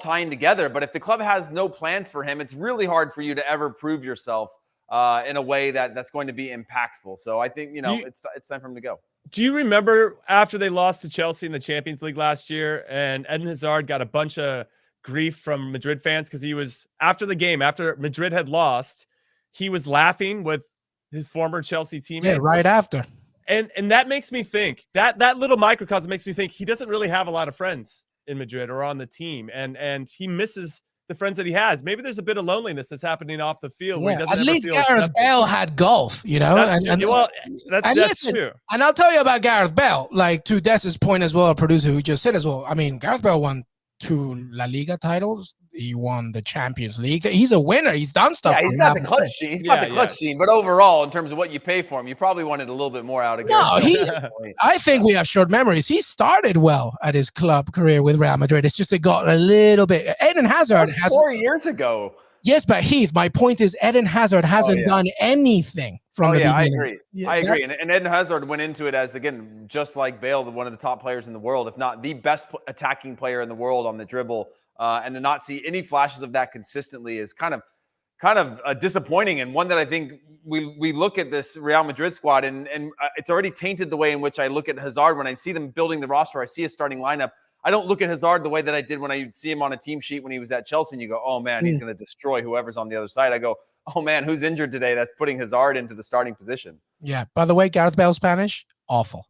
Speaker 2: tying together. But if the club has no plans for him, it's really hard for you to ever prove yourself in a way that's going to be impactful. So I think, it's time for him to go.
Speaker 3: Do you remember after they lost to Chelsea in the Champions League last year and Eden Hazard got a bunch of grief from Madrid fans because he was after the game, after Madrid had lost, he was laughing with his former Chelsea teammates.
Speaker 1: Yeah, right after.
Speaker 3: And that makes me think that little microcosm makes me think he doesn't really have a lot of friends in Madrid or on the team, and he misses the friends that he has. Maybe there's a bit of loneliness that's happening off the field. Where he doesn't
Speaker 1: at least Gareth Bale had golf, that's
Speaker 3: true.
Speaker 1: And I'll tell you about Gareth Bale, like to Des's point as well, a producer who just said as well. I mean, Gareth Bale won 2 La Liga titles. He won the Champions League. He's a winner. He's done stuff.
Speaker 2: Yeah, he's got the clutch gene. He's got the clutch gene. But overall, in terms of what you pay for him, you probably wanted a little bit more out of Gareth Bale.
Speaker 1: I think we have short memories. He started well at his club career with Real Madrid. It's just it got a little bit. Eden Hazard has
Speaker 2: 4 years ago.
Speaker 1: Yes, but Heath, my point is Eden Hazard hasn't done anything from the beginning.
Speaker 2: I agree. I agree. And Eden Hazard went into it as, again, just like Bale, one of the top players in the world, if not the best attacking player in the world on the dribble. And to not see any flashes of that consistently is kind of disappointing, and one that I think we look at this Real Madrid squad and it's already tainted the way in which I look at Hazard. When I see them building the roster, I see a starting lineup. I don't look at Hazard the way that I did when I see him on a team sheet when he was at Chelsea, and you go, oh man, he's going to destroy whoever's on the other side. I go, oh man, who's injured today that's putting Hazard into the starting position?
Speaker 1: Yeah. By the way, Gareth Bale Spanish, awful.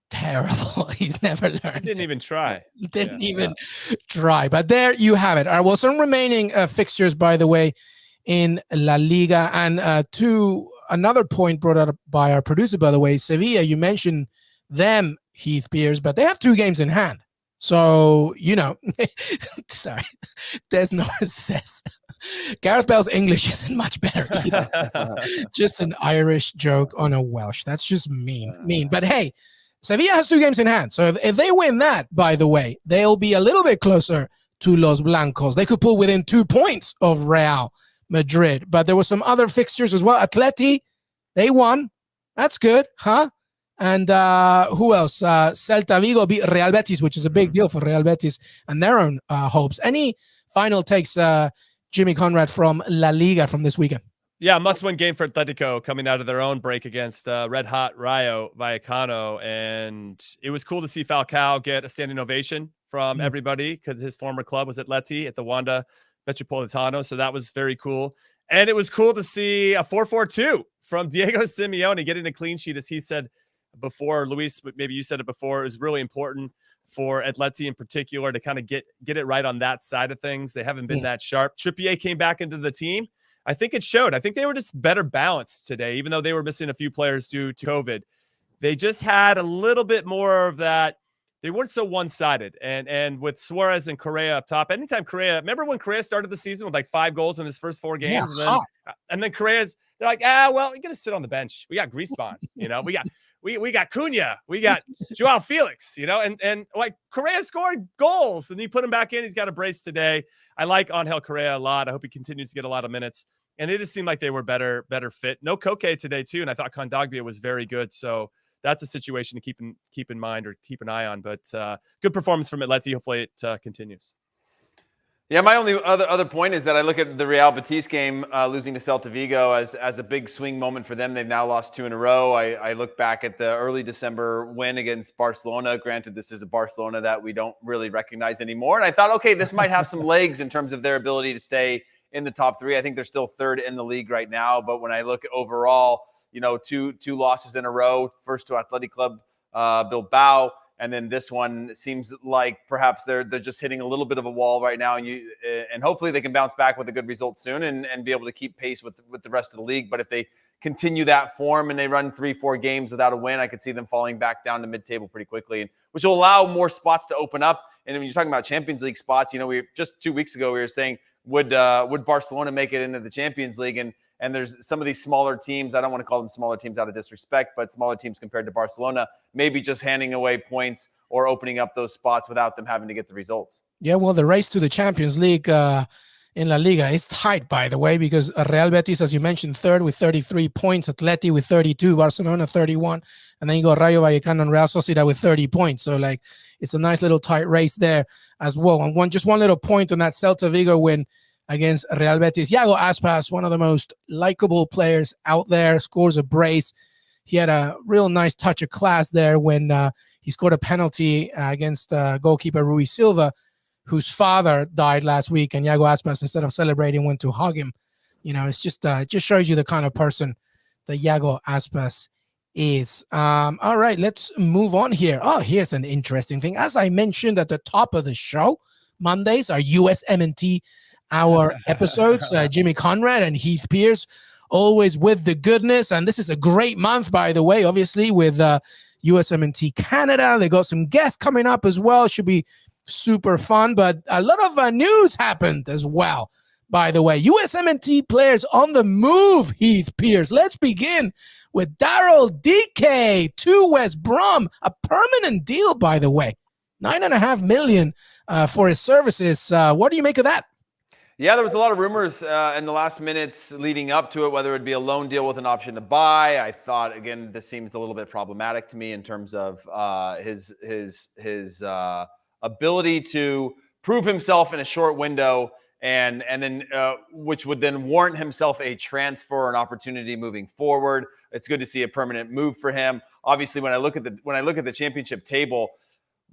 Speaker 1: Terrible. He's never learned.
Speaker 3: He didn't even try.
Speaker 1: Try. But there you have it. All right. Well, some remaining fixtures, by the way, in La Liga. And to another point brought up by our producer, by the way, Sevilla, you mentioned them, Heath Piers, but they have 2 games in hand. So, sorry, Des Norris says Gareth Bale's English isn't much better. Just an Irish joke on a Welsh. That's just mean. But hey, Sevilla has 2 games in hand. So if they win that, by the way, they'll be a little bit closer to Los Blancos. They could pull within 2 points of Real Madrid. But there were some other fixtures as well. Atleti, they won. That's good, huh? And who else? Celta Vigo beat Real Betis, which is a big deal for Real Betis and their own hopes. Any final takes, Jimmy Conrad, from La Liga from this weekend?
Speaker 3: Yeah, must-win game for Atletico coming out of their own break against Red Hot Rayo Vallecano. And it was cool to see Falcao get a standing ovation from everybody because his former club was Atleti at the Wanda Metropolitano. So that was very cool. And it was cool to see a 4-4-2 from Diego Simeone getting a clean sheet, as he said before. Luis, maybe you said it before, it was really important for Atleti in particular to kind of get it right on that side of things. They haven't been that sharp. Trippier came back into the team. I think it showed. I think they were just better balanced today, even though they were missing a few players due to COVID. They just had a little bit more of that. They weren't so one-sided. And with Suarez and Correa up top, anytime Correa, remember when Correa started the season with like 5 goals in his first 4 games?
Speaker 1: Yeah,
Speaker 3: and then Correa's, they're like, well, you're going to sit on the bench. We got Griezmann, we got Cunha, we got Joao Felix, and like Correa scored goals and you put him back in. He's got a brace today. I like Angel Correa a lot. I hope he continues to get a lot of minutes. And they just seemed like they were better fit. No Koke today too. And I thought Kondogbia was very good. So that's a situation to keep in mind or keep an eye on. But good performance from Atleti. Hopefully it continues.
Speaker 2: Yeah, my only other point is that I look at the Real Betis game losing to Celta Vigo as a big swing moment for them. They've now lost 2 in a row. I look back at the early December win against Barcelona. Granted, this is a Barcelona that we don't really recognize anymore. And I thought, okay, this might have some legs in terms of their ability to stay in the top 3. I think they're still 3rd in the league right now. But when I look overall, 2 losses in a row, first to Athletic Club Bilbao, and then this one seems like perhaps they're just hitting a little bit of a wall right now, and hopefully they can bounce back with a good result soon and be able to keep pace with the rest of the league. But if they continue that form and they run 3-4 games without a win, I could see them falling back down to mid-table pretty quickly, which will allow more spots to open up. And when you're talking about Champions League spots, we just 2 weeks ago we were saying, would Barcelona make it into the Champions League? And there's some of these smaller teams, I don't want to call them smaller teams out of disrespect, but smaller teams compared to Barcelona, maybe just handing away points or opening up those spots without them having to get the results.
Speaker 1: Yeah, well, the race to the Champions League in La Liga is tight, by the way, because Real Betis, as you mentioned, third with 33 points, Atleti with 32, Barcelona 31, and then you got Rayo Vallecano and Real Sociedad with 30 points. So, it's a nice little tight race there as well. And just one little point on that Celta Vigo win against Real Betis. Iago Aspas, one of the most likable players out there, scores a brace. He had a real nice touch of class there when he scored a penalty against goalkeeper Rui Silva, whose father died last week, and Iago Aspas, instead of celebrating, went to hug him. It's just shows you the kind of person that Iago Aspas is. All right, let's move on here. Oh, here's an interesting thing. As I mentioned at the top of the show, Mondays are USMNT our episodes. Jimmy Conrad and Heath Pierce, always with the goodness. And this is a great month, by the way, obviously, with USMNT Canada. They got some guests coming up as well. Should be super fun. But a lot of news happened as well, by the way. USMNT players on the move, Heath Pierce. Let's begin with Daryl Dike to West Brom. A permanent deal, by the way. $9.5 million for his services. What do you make of that?
Speaker 2: Yeah, there was a lot of rumors in the last minutes leading up to it, whether it'd be a loan deal with an option to buy. I thought, again, this seems a little bit problematic to me in terms of his ability to prove himself in a short window, and then which would then warrant himself a transfer or an opportunity moving forward. It's good to see a permanent move for him. Obviously, when I look at the championship table,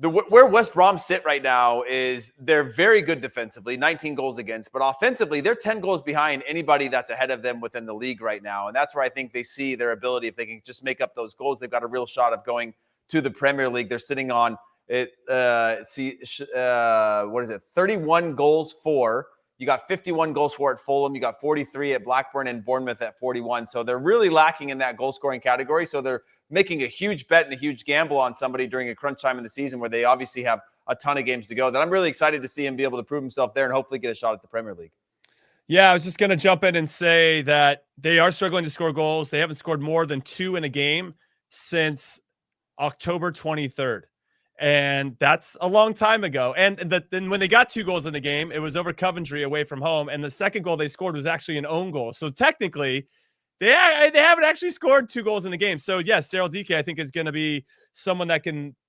Speaker 2: where West Brom sit right now is they're very good defensively, 19 goals against, but offensively, they're 10 goals behind anybody that's ahead of them within the league right now. And that's where I think they see their ability. If they can just make up those goals, they've got a real shot of going to the Premier League. They're sitting on it. 31 goals for. You got 51 goals for at Fulham. You got 43 at Blackburn and Bournemouth at 41. So they're really lacking in that goal scoring category. So they're making a huge bet and a huge gamble on somebody during a crunch time in the season where they obviously have a ton of games to go. That I'm really excited to see him be able to prove himself there and hopefully get a shot at the Premier League.
Speaker 3: Yeah, I was just going to jump in and say that they are struggling to score goals. They haven't scored more than 2 in a game since October 23rd. And that's a long time ago. And then when they got 2 goals in the game, it was over Coventry away from home. And the second goal they scored was actually an own goal. So technically, they haven't actually scored 2 goals in the game. So yes, Daryl Dike, I think, is going to be someone that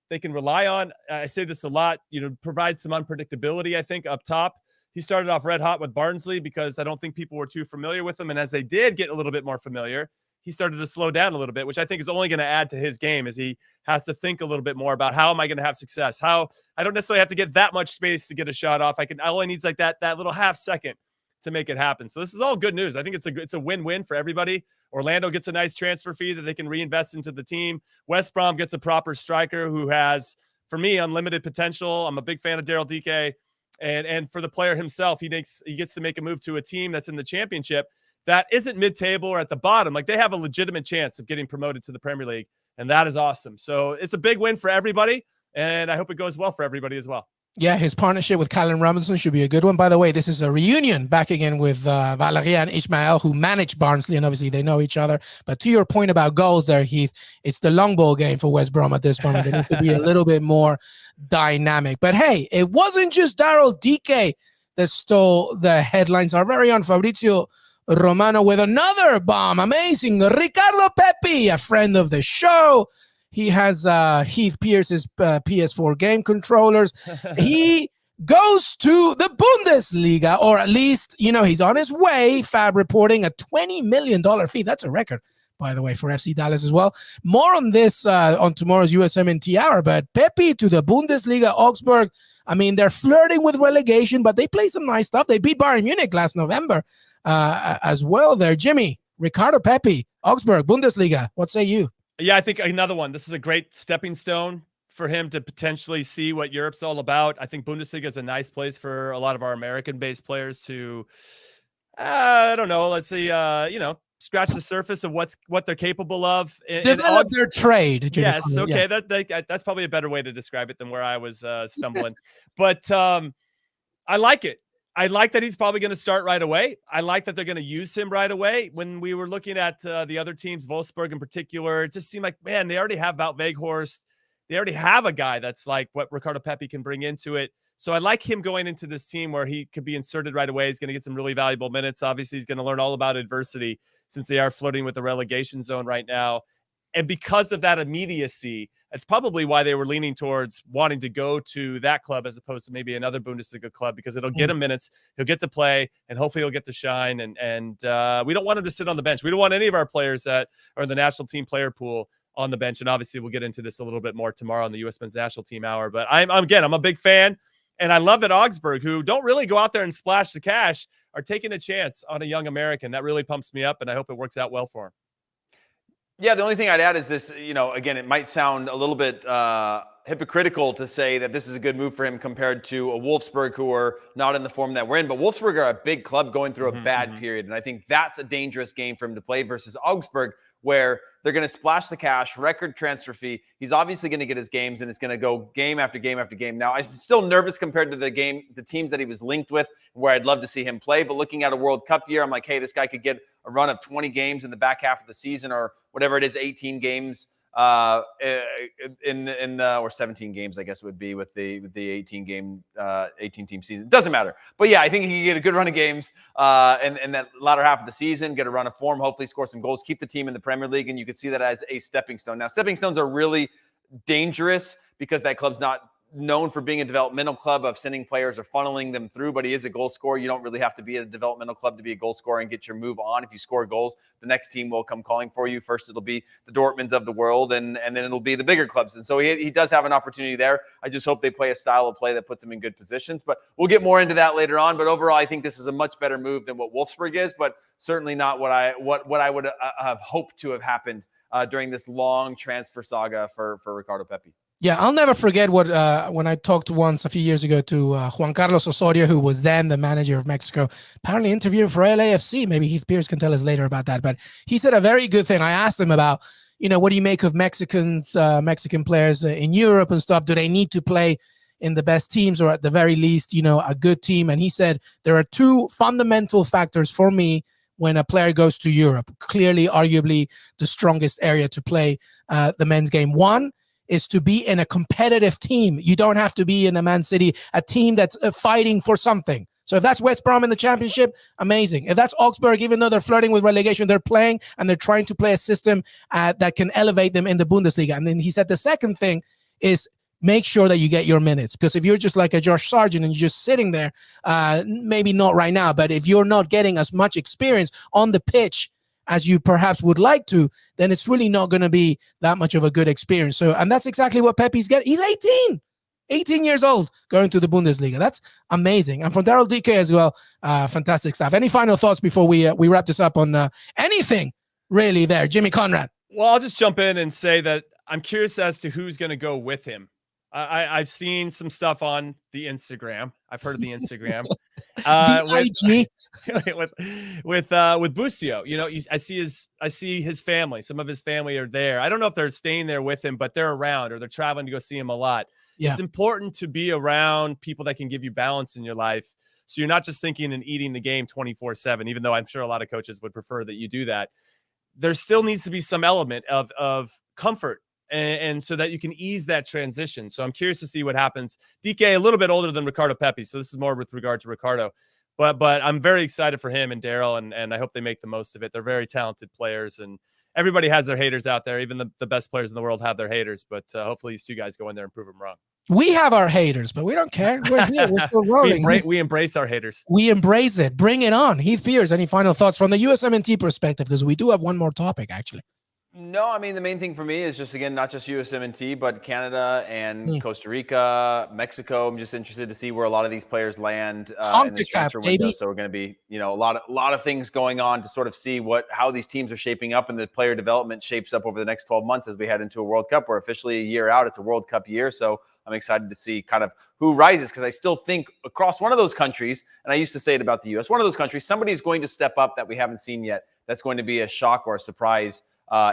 Speaker 3: they can rely on. I say this a lot, provide some unpredictability, I think, up top. He started off red hot with Barnsley because I don't think people were too familiar with him. And as they did get a little bit more familiar, he started to slow down a little bit, which I think is only going to add to his game as he has to think a little bit more about how am I going to have success? How I don't necessarily have to get that much space to get a shot off. All I need is like that little half second to make it happen. So this is all good news. I think it's a win-win for everybody. Orlando gets a nice transfer fee that they can reinvest into the team. West Brom gets a proper striker who has, for me, unlimited potential. I'm a big fan of Daryl Dike. And for the player himself, he gets to make a move to a team that's in the championship that isn't mid-table or at the bottom. Like, they have a legitimate chance of getting promoted to the Premier League, and that is awesome. So it's a big win for everybody, and I hope it goes well for everybody as well.
Speaker 1: Yeah, his partnership with Callum Robinson should be a good one. By the way, this is a reunion back again with Valeria and Ismael, who manage Barnsley, and obviously they know each other. But to your point about goals there, Heath, it's the long ball game for West Brom at this moment. They need to be a little bit more dynamic. But hey, it wasn't just Daryl Dike that stole the headlines. Our very own Fabrizio Romano with another bomb. Amazing. Ricardo Pepi, a friend of the show. He has Heath Pierce's PS4 game controllers. He goes to the Bundesliga, or at least, he's on his way. Fab reporting a $20 million fee. That's a record, by the way, for FC Dallas as well. More on this on tomorrow's USMNT Hour. But Pepi to the Bundesliga, Augsburg. I mean, they're flirting with relegation, but they play some nice stuff. They beat Bayern Munich last November as well there. Jimmy, Ricardo Pepi, Augsburg, Bundesliga. What say you?
Speaker 3: Yeah, I think another one. This is a great stepping stone for him to potentially see what Europe's all about. I think Bundesliga is a nice place for a lot of our American-based players to, I don't know, let's say, scratch the surface of what they're capable of.
Speaker 1: Develop their trade. Jimmy
Speaker 3: Yes,
Speaker 1: Conrad,
Speaker 3: okay,
Speaker 1: yeah.
Speaker 3: that's probably a better way to describe it than where I was stumbling. But I like it. I like that he's probably going to start right away. I like that they're going to use him right away. When we were looking at the other teams, Wolfsburg in particular, it just seemed like, man, they already have Wout Weghorst. They already have a guy that's like what Ricardo Pepi can bring into it. So I like him going into this team where he could be inserted right away. He's going to get some really valuable minutes. Obviously, he's going to learn all about adversity since they are flirting with the relegation zone right now. And because of that immediacy, it's probably why they were leaning towards wanting to go to that club as opposed to maybe another Bundesliga club, because it'll get him minutes, he'll get to play, and hopefully he'll get to shine. And we don't want him to sit on the bench. We don't want any of our players that are in the national team player pool on the bench. And obviously we'll get into this a little bit more tomorrow on the U.S. men's national team hour. But I'm a big fan. And I love that Augsburg, who don't really go out there and splash the cash, are taking a chance on a young American. That really pumps me up, and I hope it works out well for him.
Speaker 2: Yeah, the only thing I'd add is this, again, it might sound a little bit hypocritical to say that this is a good move for him compared to a Wolfsburg who are not in the form that we're in. But Wolfsburg are a big club going through a bad period. And I think that's a dangerous game for him to play versus Augsburg, where they're going to splash the cash, record transfer fee. He's obviously going to get his games, and it's going to go game after game after game. Now, I'm still nervous compared to the teams that he was linked with, where I'd love to see him play. But looking at a World Cup year, I'm like, hey, this guy could get a run of 20 games in the back half of the season, or whatever it is, 18 games or 17 games, I guess it would be with the 18 team season. It doesn't matter. But yeah, I think he can get a good run of games in that latter half of the season, get a run of form, hopefully score some goals, keep the team in the Premier League, and you could see that as a stepping stone. Now, stepping stones are really dangerous because that club's not known for being a developmental club of sending players or funneling them through, but he is a goal scorer. You don't really have to be a developmental club to be a goal scorer and get your move on. If you score goals, the next team will come calling for you. First, it'll be the Dortmunds of the world, and then it'll be the bigger clubs. And so he does have an opportunity there. I just hope they play a style of play that puts him in good positions, but we'll get more into that later on. But overall, I think this is a much better move than what Wolfsburg is, but certainly not what I would have hoped to have happened during this long transfer saga for Ricardo Pepi.
Speaker 1: Yeah, I'll never forget when I talked once a few years ago to Juan Carlos Osorio, who was then the manager of Mexico, apparently interviewing for LAFC. Maybe Heath Pierce can tell us later about that. But he said a very good thing. I asked him about, what do you make of Mexican players in Europe and stuff? Do they need to play in the best teams, or at the very least, a good team? And he said there are two fundamental factors for me when a player goes to Europe. Clearly, arguably, the strongest area to play the men's game. One is to be in a competitive team. You don't have to be in a Man City, a team that's fighting for something. So if that's West Brom in the championship, amazing. If that's Augsburg, even though they're flirting with relegation, they're playing and they're trying to play a system that can elevate them in the Bundesliga. And then he said the second thing is make sure that you get your minutes. Because if you're just like a Josh Sargent and you're just sitting there, maybe not right now, but if you're not getting as much experience on the pitch as you perhaps would like to, then it's really not going to be that much of a good experience. So, and that's exactly what Pepi's getting. He's 18 years old, going to the Bundesliga. That's amazing. And from Daryl Dike as well, fantastic stuff. Any final thoughts before we wrap this up on anything really there, Jimmy Conrad?
Speaker 3: Well, I'll just jump in and say that I'm curious as to who's going to go with him. I've seen some stuff on the Instagram. I've heard of the Instagram. with Busio, I see his family. Some of his family are there. I don't know if they're staying there with him, but they're around, or they're traveling to go see him a lot. Yeah. It's important to be around people that can give you balance in your life, so you're not just thinking and eating the game 24/7. Even though I'm sure a lot of coaches would prefer that you do that, there still needs to be some element of comfort. And so that you can ease that transition. So I'm curious to see what happens. DK, a little bit older than Ricardo Pepi, so this is more with regard to Ricardo. But I'm very excited for him and Daryl, and I hope they make the most of it. They're very talented players, and everybody has their haters out there. Even the best players in the world have their haters, but hopefully these two guys go in there and prove them wrong.
Speaker 1: We have our haters, but we don't care. We're here. We're still rolling.
Speaker 3: We embrace our haters.
Speaker 1: We embrace it. Bring it on. Heath Pierce, any final thoughts from the USMNT perspective? Because we do have one more topic, actually.
Speaker 2: No, I mean, the main thing for me is just, again, not just USMNT, but Canada and Costa Rica, Mexico. I'm just interested to see where a lot of these players land in this transfer window. So we're going to be, a lot of things going on to sort of see how these teams are shaping up and the player development shapes up over the next 12 months as we head into a World Cup. We're officially a year out. It's a World Cup year. So I'm excited to see kind of who rises, because I still think across one of those countries, and I used to say it about the U.S., one of those countries, somebody's going to step up that we haven't seen yet, that's going to be a shock or a surprise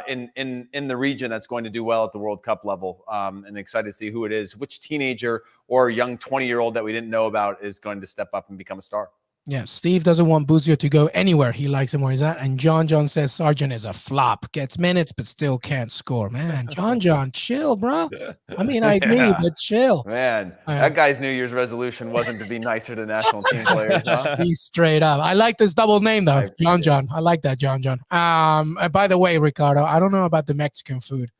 Speaker 2: in the region that's going to do well at the World Cup level. And excited to see who it is, which teenager or young 20-year-old that we didn't know about is going to step up and become a star.
Speaker 1: Yeah, Steve doesn't want Buzio to go anywhere. He likes him where he's at. And John says Sargent is a flop. Gets minutes, but still can't score. Man, John, chill, bro. I mean, I agree, but chill.
Speaker 2: Man, that guy's New Year's resolution wasn't to be nicer to national team players. Huh?
Speaker 1: Be straight up. I like this double name, though. John. I like that, John. By the way, Ricardo, I don't know about the Mexican food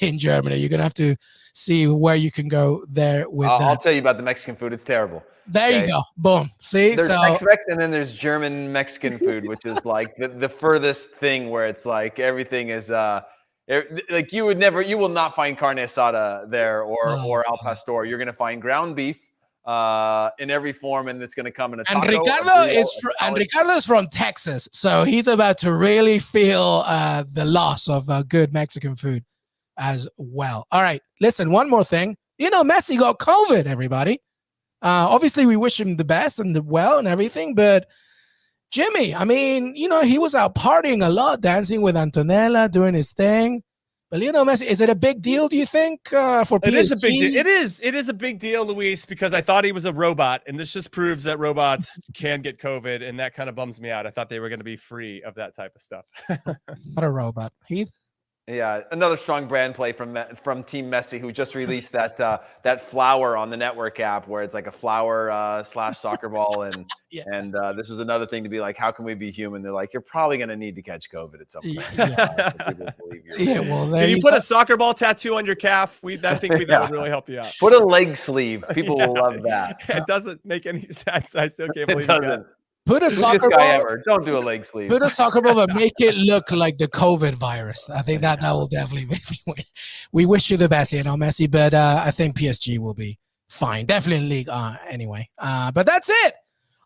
Speaker 1: in Germany. You're going to have to see where you can go there with that.
Speaker 2: I'll tell you about the Mexican food. It's terrible.
Speaker 1: There you go. Boom. See,
Speaker 2: there's Tex-Mex and then there's German Mexican food, which is like the furthest thing where it's like everything is like you will not find carne asada there or al pastor. You're gonna find ground beef in every form, and it's gonna come in a taco.
Speaker 1: And Ricardo is from Texas, so he's about to really feel the loss of good Mexican food as well. All right, listen, one more thing. Messi got COVID, everybody. Obviously, we wish him the best and the well and everything, but Jimmy, I mean, he was out partying a lot, dancing with Antonella, doing his thing. But Messi, is it a big deal, do you think, for PSG?
Speaker 3: It is a big deal. It is a big deal, Luis, because I thought he was a robot, and this just proves that robots can get COVID, and that kind of bums me out. I thought they were going to be free of that type of stuff.
Speaker 1: Not a robot. Heath?
Speaker 2: Yeah, another strong brand play from Team Messi, who just released that flower on the network app, where it's like a flower / soccer ball, and this was another thing to be like, how can we be human? They're like, you're probably going to need to catch COVID at some point.
Speaker 3: Can you put a soccer ball tattoo on your calf? I think that would really help you out.
Speaker 2: Put a leg sleeve. People will love that.
Speaker 3: It doesn't make any sense. I still can't believe it.
Speaker 1: Put a soccer ball.
Speaker 2: Don't do a leg sleeve.
Speaker 1: Put a soccer ball and make it look like the COVID virus. I think that will definitely make me win. We wish you the best, Messi, but I think PSG will be fine. Definitely in League anyway. But that's it.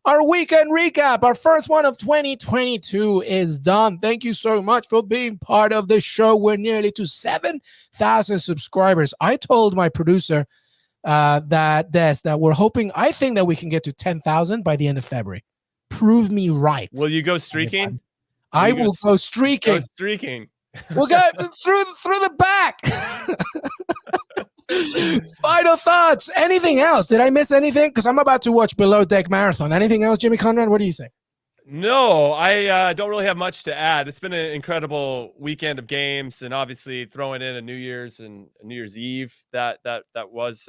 Speaker 1: Our weekend recap, our first one of 2022 is done. Thank you so much for being part of the show. We're nearly to 7,000 subscribers. I told my producer that I think that we can get to 10,000 by the end of February. Prove me right.
Speaker 3: Will you go streaking?
Speaker 1: I will go streaking.
Speaker 3: Go streaking.
Speaker 1: We'll go through the back. Final thoughts. Anything else? Did I miss anything? Because I'm about to watch Below Deck Marathon. Anything else, Jimmy Conrad? What do you think?
Speaker 3: No, I don't really have much to add. It's been an incredible weekend of games, and obviously throwing in a New Year's and a New Year's Eve that was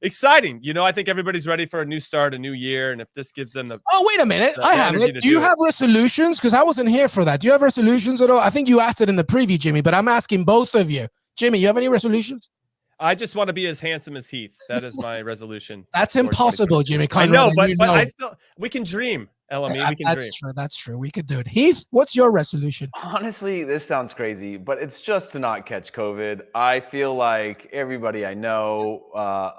Speaker 3: exciting. I think everybody's ready for a new start, a new year, and if this gives them the
Speaker 1: wait a minute, I have it. Do you have resolutions? Because I wasn't here for that. Do you have resolutions at all? I think you asked it in the preview, Jimmy, but I'm asking both of you. Jimmy, you have any resolutions?
Speaker 3: I just want to be as handsome as Heath. That is my resolution.
Speaker 1: That's impossible, Jimmy.
Speaker 3: I know, but we can dream. LME, we can dream.
Speaker 1: That's true. We could do it. Heath, what's your resolution?
Speaker 2: Honestly, this sounds crazy, but it's just to not catch COVID. I feel like everybody I know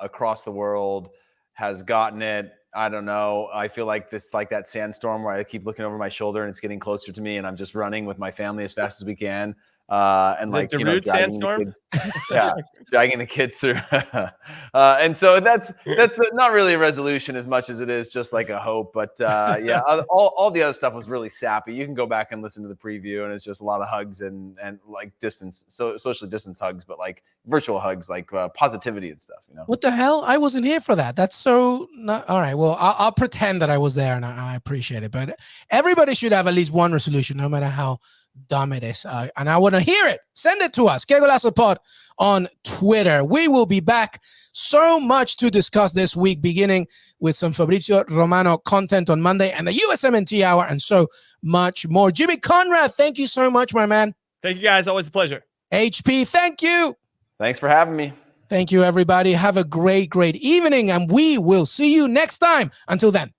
Speaker 2: across the world has gotten it. I don't know. I feel like that sandstorm where I keep looking over my shoulder and it's getting closer to me, and I'm just running with my family as fast as we can. And like
Speaker 3: sandstorm,
Speaker 2: dragging the kids through, and so that's not really a resolution as much as it is just like a hope. But all the other stuff was really sappy. You can go back and listen to the preview, and it's just a lot of hugs and like socially distanced hugs, but like virtual hugs, like positivity and stuff.
Speaker 1: What the hell? I wasn't here for that. That's so not all right. Well, I'll pretend that I was there, and I appreciate it. But everybody should have at least one resolution, no matter how dumb it is, and I want to hear it. Send it to us, Que Golazo Pod on Twitter. We will be back. So much to discuss this week, beginning with some Fabrizio Romano content on Monday and the USMNT Hour, and so much more. Jimmy Conrad, thank you so much, my man.
Speaker 3: Thank you, guys. Always a pleasure.
Speaker 1: HP, thank you.
Speaker 2: Thanks for having me.
Speaker 1: Thank you, everybody. Have a great evening, and we will see you next time. Until then.